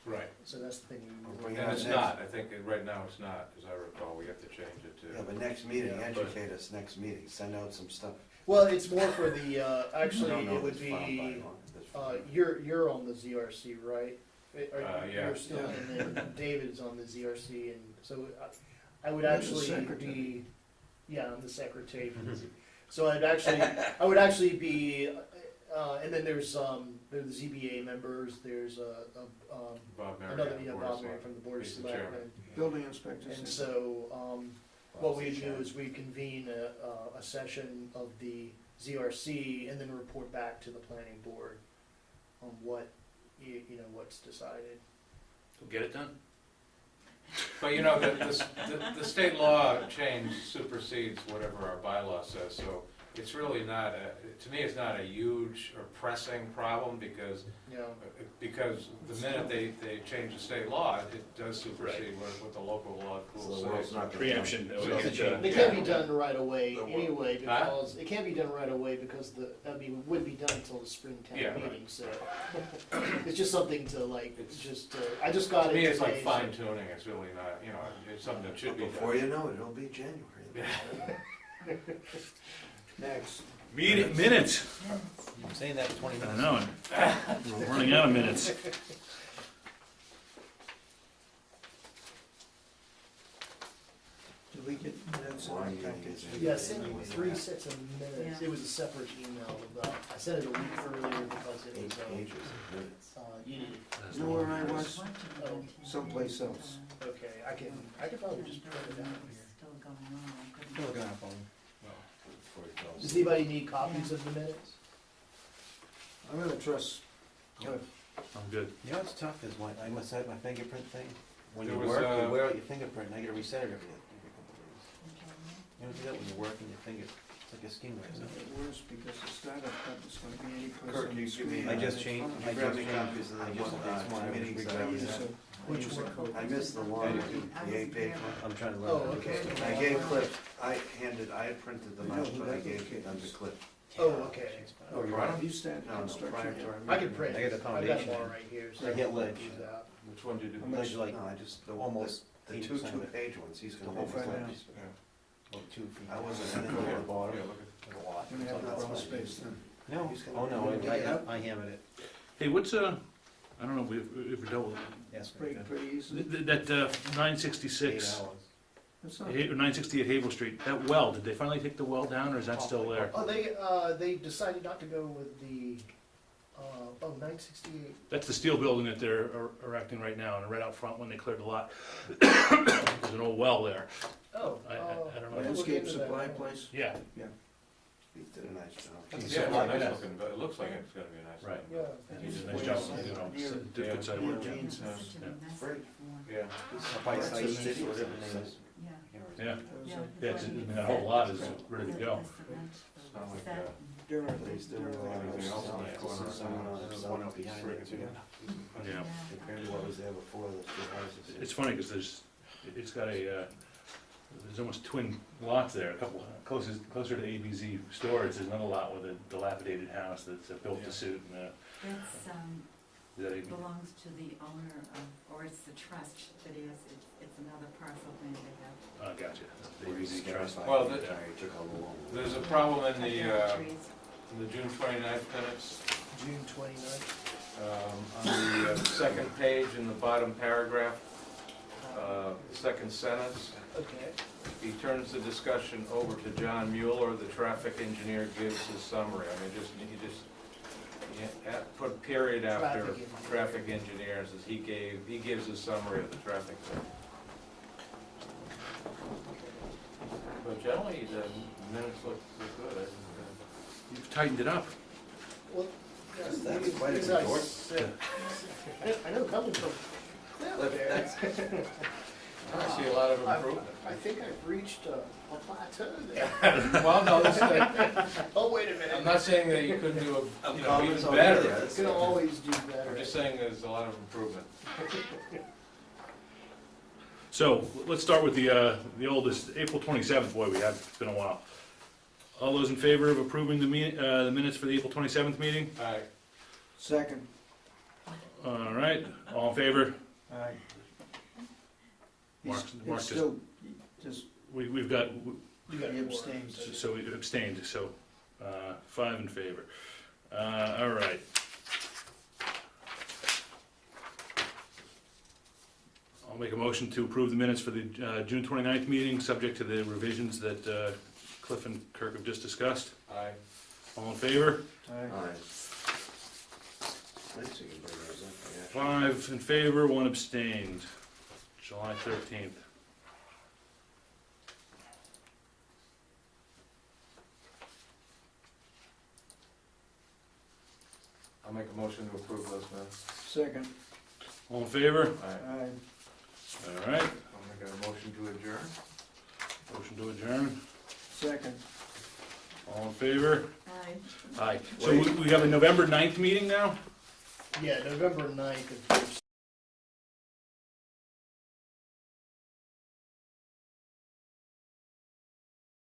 Right. So that's the thing We'll we. bring it And up it's next- not, I think right now it's not, as I recall, we have to change it Yeah, to. but next meeting, Yeah, but- educate us next meeting, send out some stuff. Well, it's more for the, actually, I don't know it if would it's farm be, bylaw, if it's- you're on the ZRC, right? Yeah. You're still, and then David's on the ZRC, and so I would You're the actually secretary. be, yeah, I'm the secretary for the Z. So I would actually be, and then there's the ZBA members, there's, Bob Merrick. another, yeah, Board of Bob Selectmen. Mayer from the Board of He's the chairman. Selectmen. Building inspector And said, so, what we do is we convene a session of the ZRC and then report back to the planning board on what, what's decided. So get it done. But you know, the state law change supersedes whatever our bylaw says, so it's really not, to me, it's not a huge or pressing problem, because the minute they change the state law, it does supersede what the local law So rules the world's say. not gonna Preemption. come. that So- we get, And it can't be done right away The what? anyway, Huh? because, it can't be done right away because wouldn't be done until the spring Yeah, town right. meeting, so. It's just something to It's- I just got it To me, it's like today, so- fine tuning, it's really not, it's something that should be done. Before you know it, it'll be January. next. Meeting minutes. I'm saying that for 20 I minutes. know, we're running out of minutes. Did we get minutes in our Warning package? is- Yeah, I sent you 3 sets of minutes, Yeah. it was a separate email about, I sent it a week earlier because it 8 was, pages of minutes. you needed, You know where I was? Oh, Someplace else. okay, I can probably just print it out here. going on, I couldn't. Still looking at our phone. Before he tells Does you. anybody need copies of the minutes? I'm gonna trust Cliff. I'm good. You know what's tough is when I must have my fingerprint thing. When There you was, work, you wear out your fingerprint, and I gotta reset it every couple of days. Okay. You don't do that when you're working your finger, it's like a skin It's razor. worse because the startup cut is gonna be 80% Kirk, you give me- I just changed, You grab me copies of the I meetings that I was So, at. which one? I missed the one, the 8-page one. I'm trying to learn. Oh, okay. I gave Cliff, I printed them out, but I gave them to Cliff. Oh, okay. Oh, you Have you started No, no, construction prior yet? to our I can meeting. print. I got the I've got foundation. them all right here, so I hit ledge. these out. Which one did you do? How much? Like, like No, I just, almost the 80% two of it. two-page ones, he's The gonna whole hold Right the now. clips. about 2 feet. I wasn't down, in at it. the bottom. Yeah, look at Like a lot. You're gonna have That's a crawl fine. space then. No, He's gonna- oh no, I hammered it. Hey, what's, I don't know if we dealt with Yes, Pretty, pretty easy. that 966, 8 hours. That's not, 968 Havel Street, that well, did they finally take the well down, or is that still there? Oh, they decided not to go with the, 968. That's the steel building that they're erecting right now, and right out front when they cleared the lot. There's an old well there. Oh, I don't know. didn't look landscape into that, supply no. place? Yeah, He did a nice job. Yeah, it's nice looking, but it looks like it's gonna be a nice. Right. one. Yeah. he did a nice job, you know, did good side work. Yeah. It's Yeah. such a messy Great. form. Yeah. By That's site, a city, whatever isn't the it? name is. Yeah. Yeah, That was Yeah. a- yeah, I mean, that whole lot is ready to go. The cement, the Not like set, that. During, He's doing a during lot of Everything else in stuff. that corner. There's one out behind it too. Yeah. Compared to what was there before, the two houses. It's funny, because it's got there's almost twin lots there, a couple, closer to ABZ storage, there's another lot with a dilapidated house that's built to suit, and, that's, is that belongs to the owner of, or it's the trust that is, it's another parcel of land they have. Gotcha, the ABZ trust. Well, He took all the long ones. There's a problem in Cut the, down the trees. in the June 29th minutes. June 29th. On the second page in the bottom paragraph, second sentence, Okay. he turns the discussion over to John Mueller, the traffic engineer gives his summary. I mean, put period after Traffic engineer. traffic engineers, as he gives his summary of the traffic. But generally, the minutes look good. You've tightened it up. Well, yes, That's these- quite a these I resort. said- I know coming from Cliff there. I see a lot of improvement. I think I've reached a plateau there. Well, no, Oh, wait a minute. I'm not saying that you couldn't do even Comments over better. there. It's gonna always do better. I'm just saying there's a lot of improvement. So, let's start with the oldest, April 27th, boy, it's been a while. All those in favor of approving the minutes for the April 27th meeting? All right, second, All right, all in favor? aye. Mark It's just, still, just, we've got, You got he four. abstained. so we abstained, so 5 in favor. All right. I'll make a motion to approve the minutes for the June 29th meeting, subject to the revisions that Cliff and Kirk have just discussed. aye. All in favor? Aye. Alright. Nice you can bring those up, yeah. 5 in favor, 1 abstained. July 13th. I'll make a motion to approve those minutes. Second, All in favor? All right, aye. All right, I'll make a motion to adjourn. motion to adjourn. Second, All in favor? Aye. Aye. So we have a November 9th meeting now? Yeah, November 9th, if you're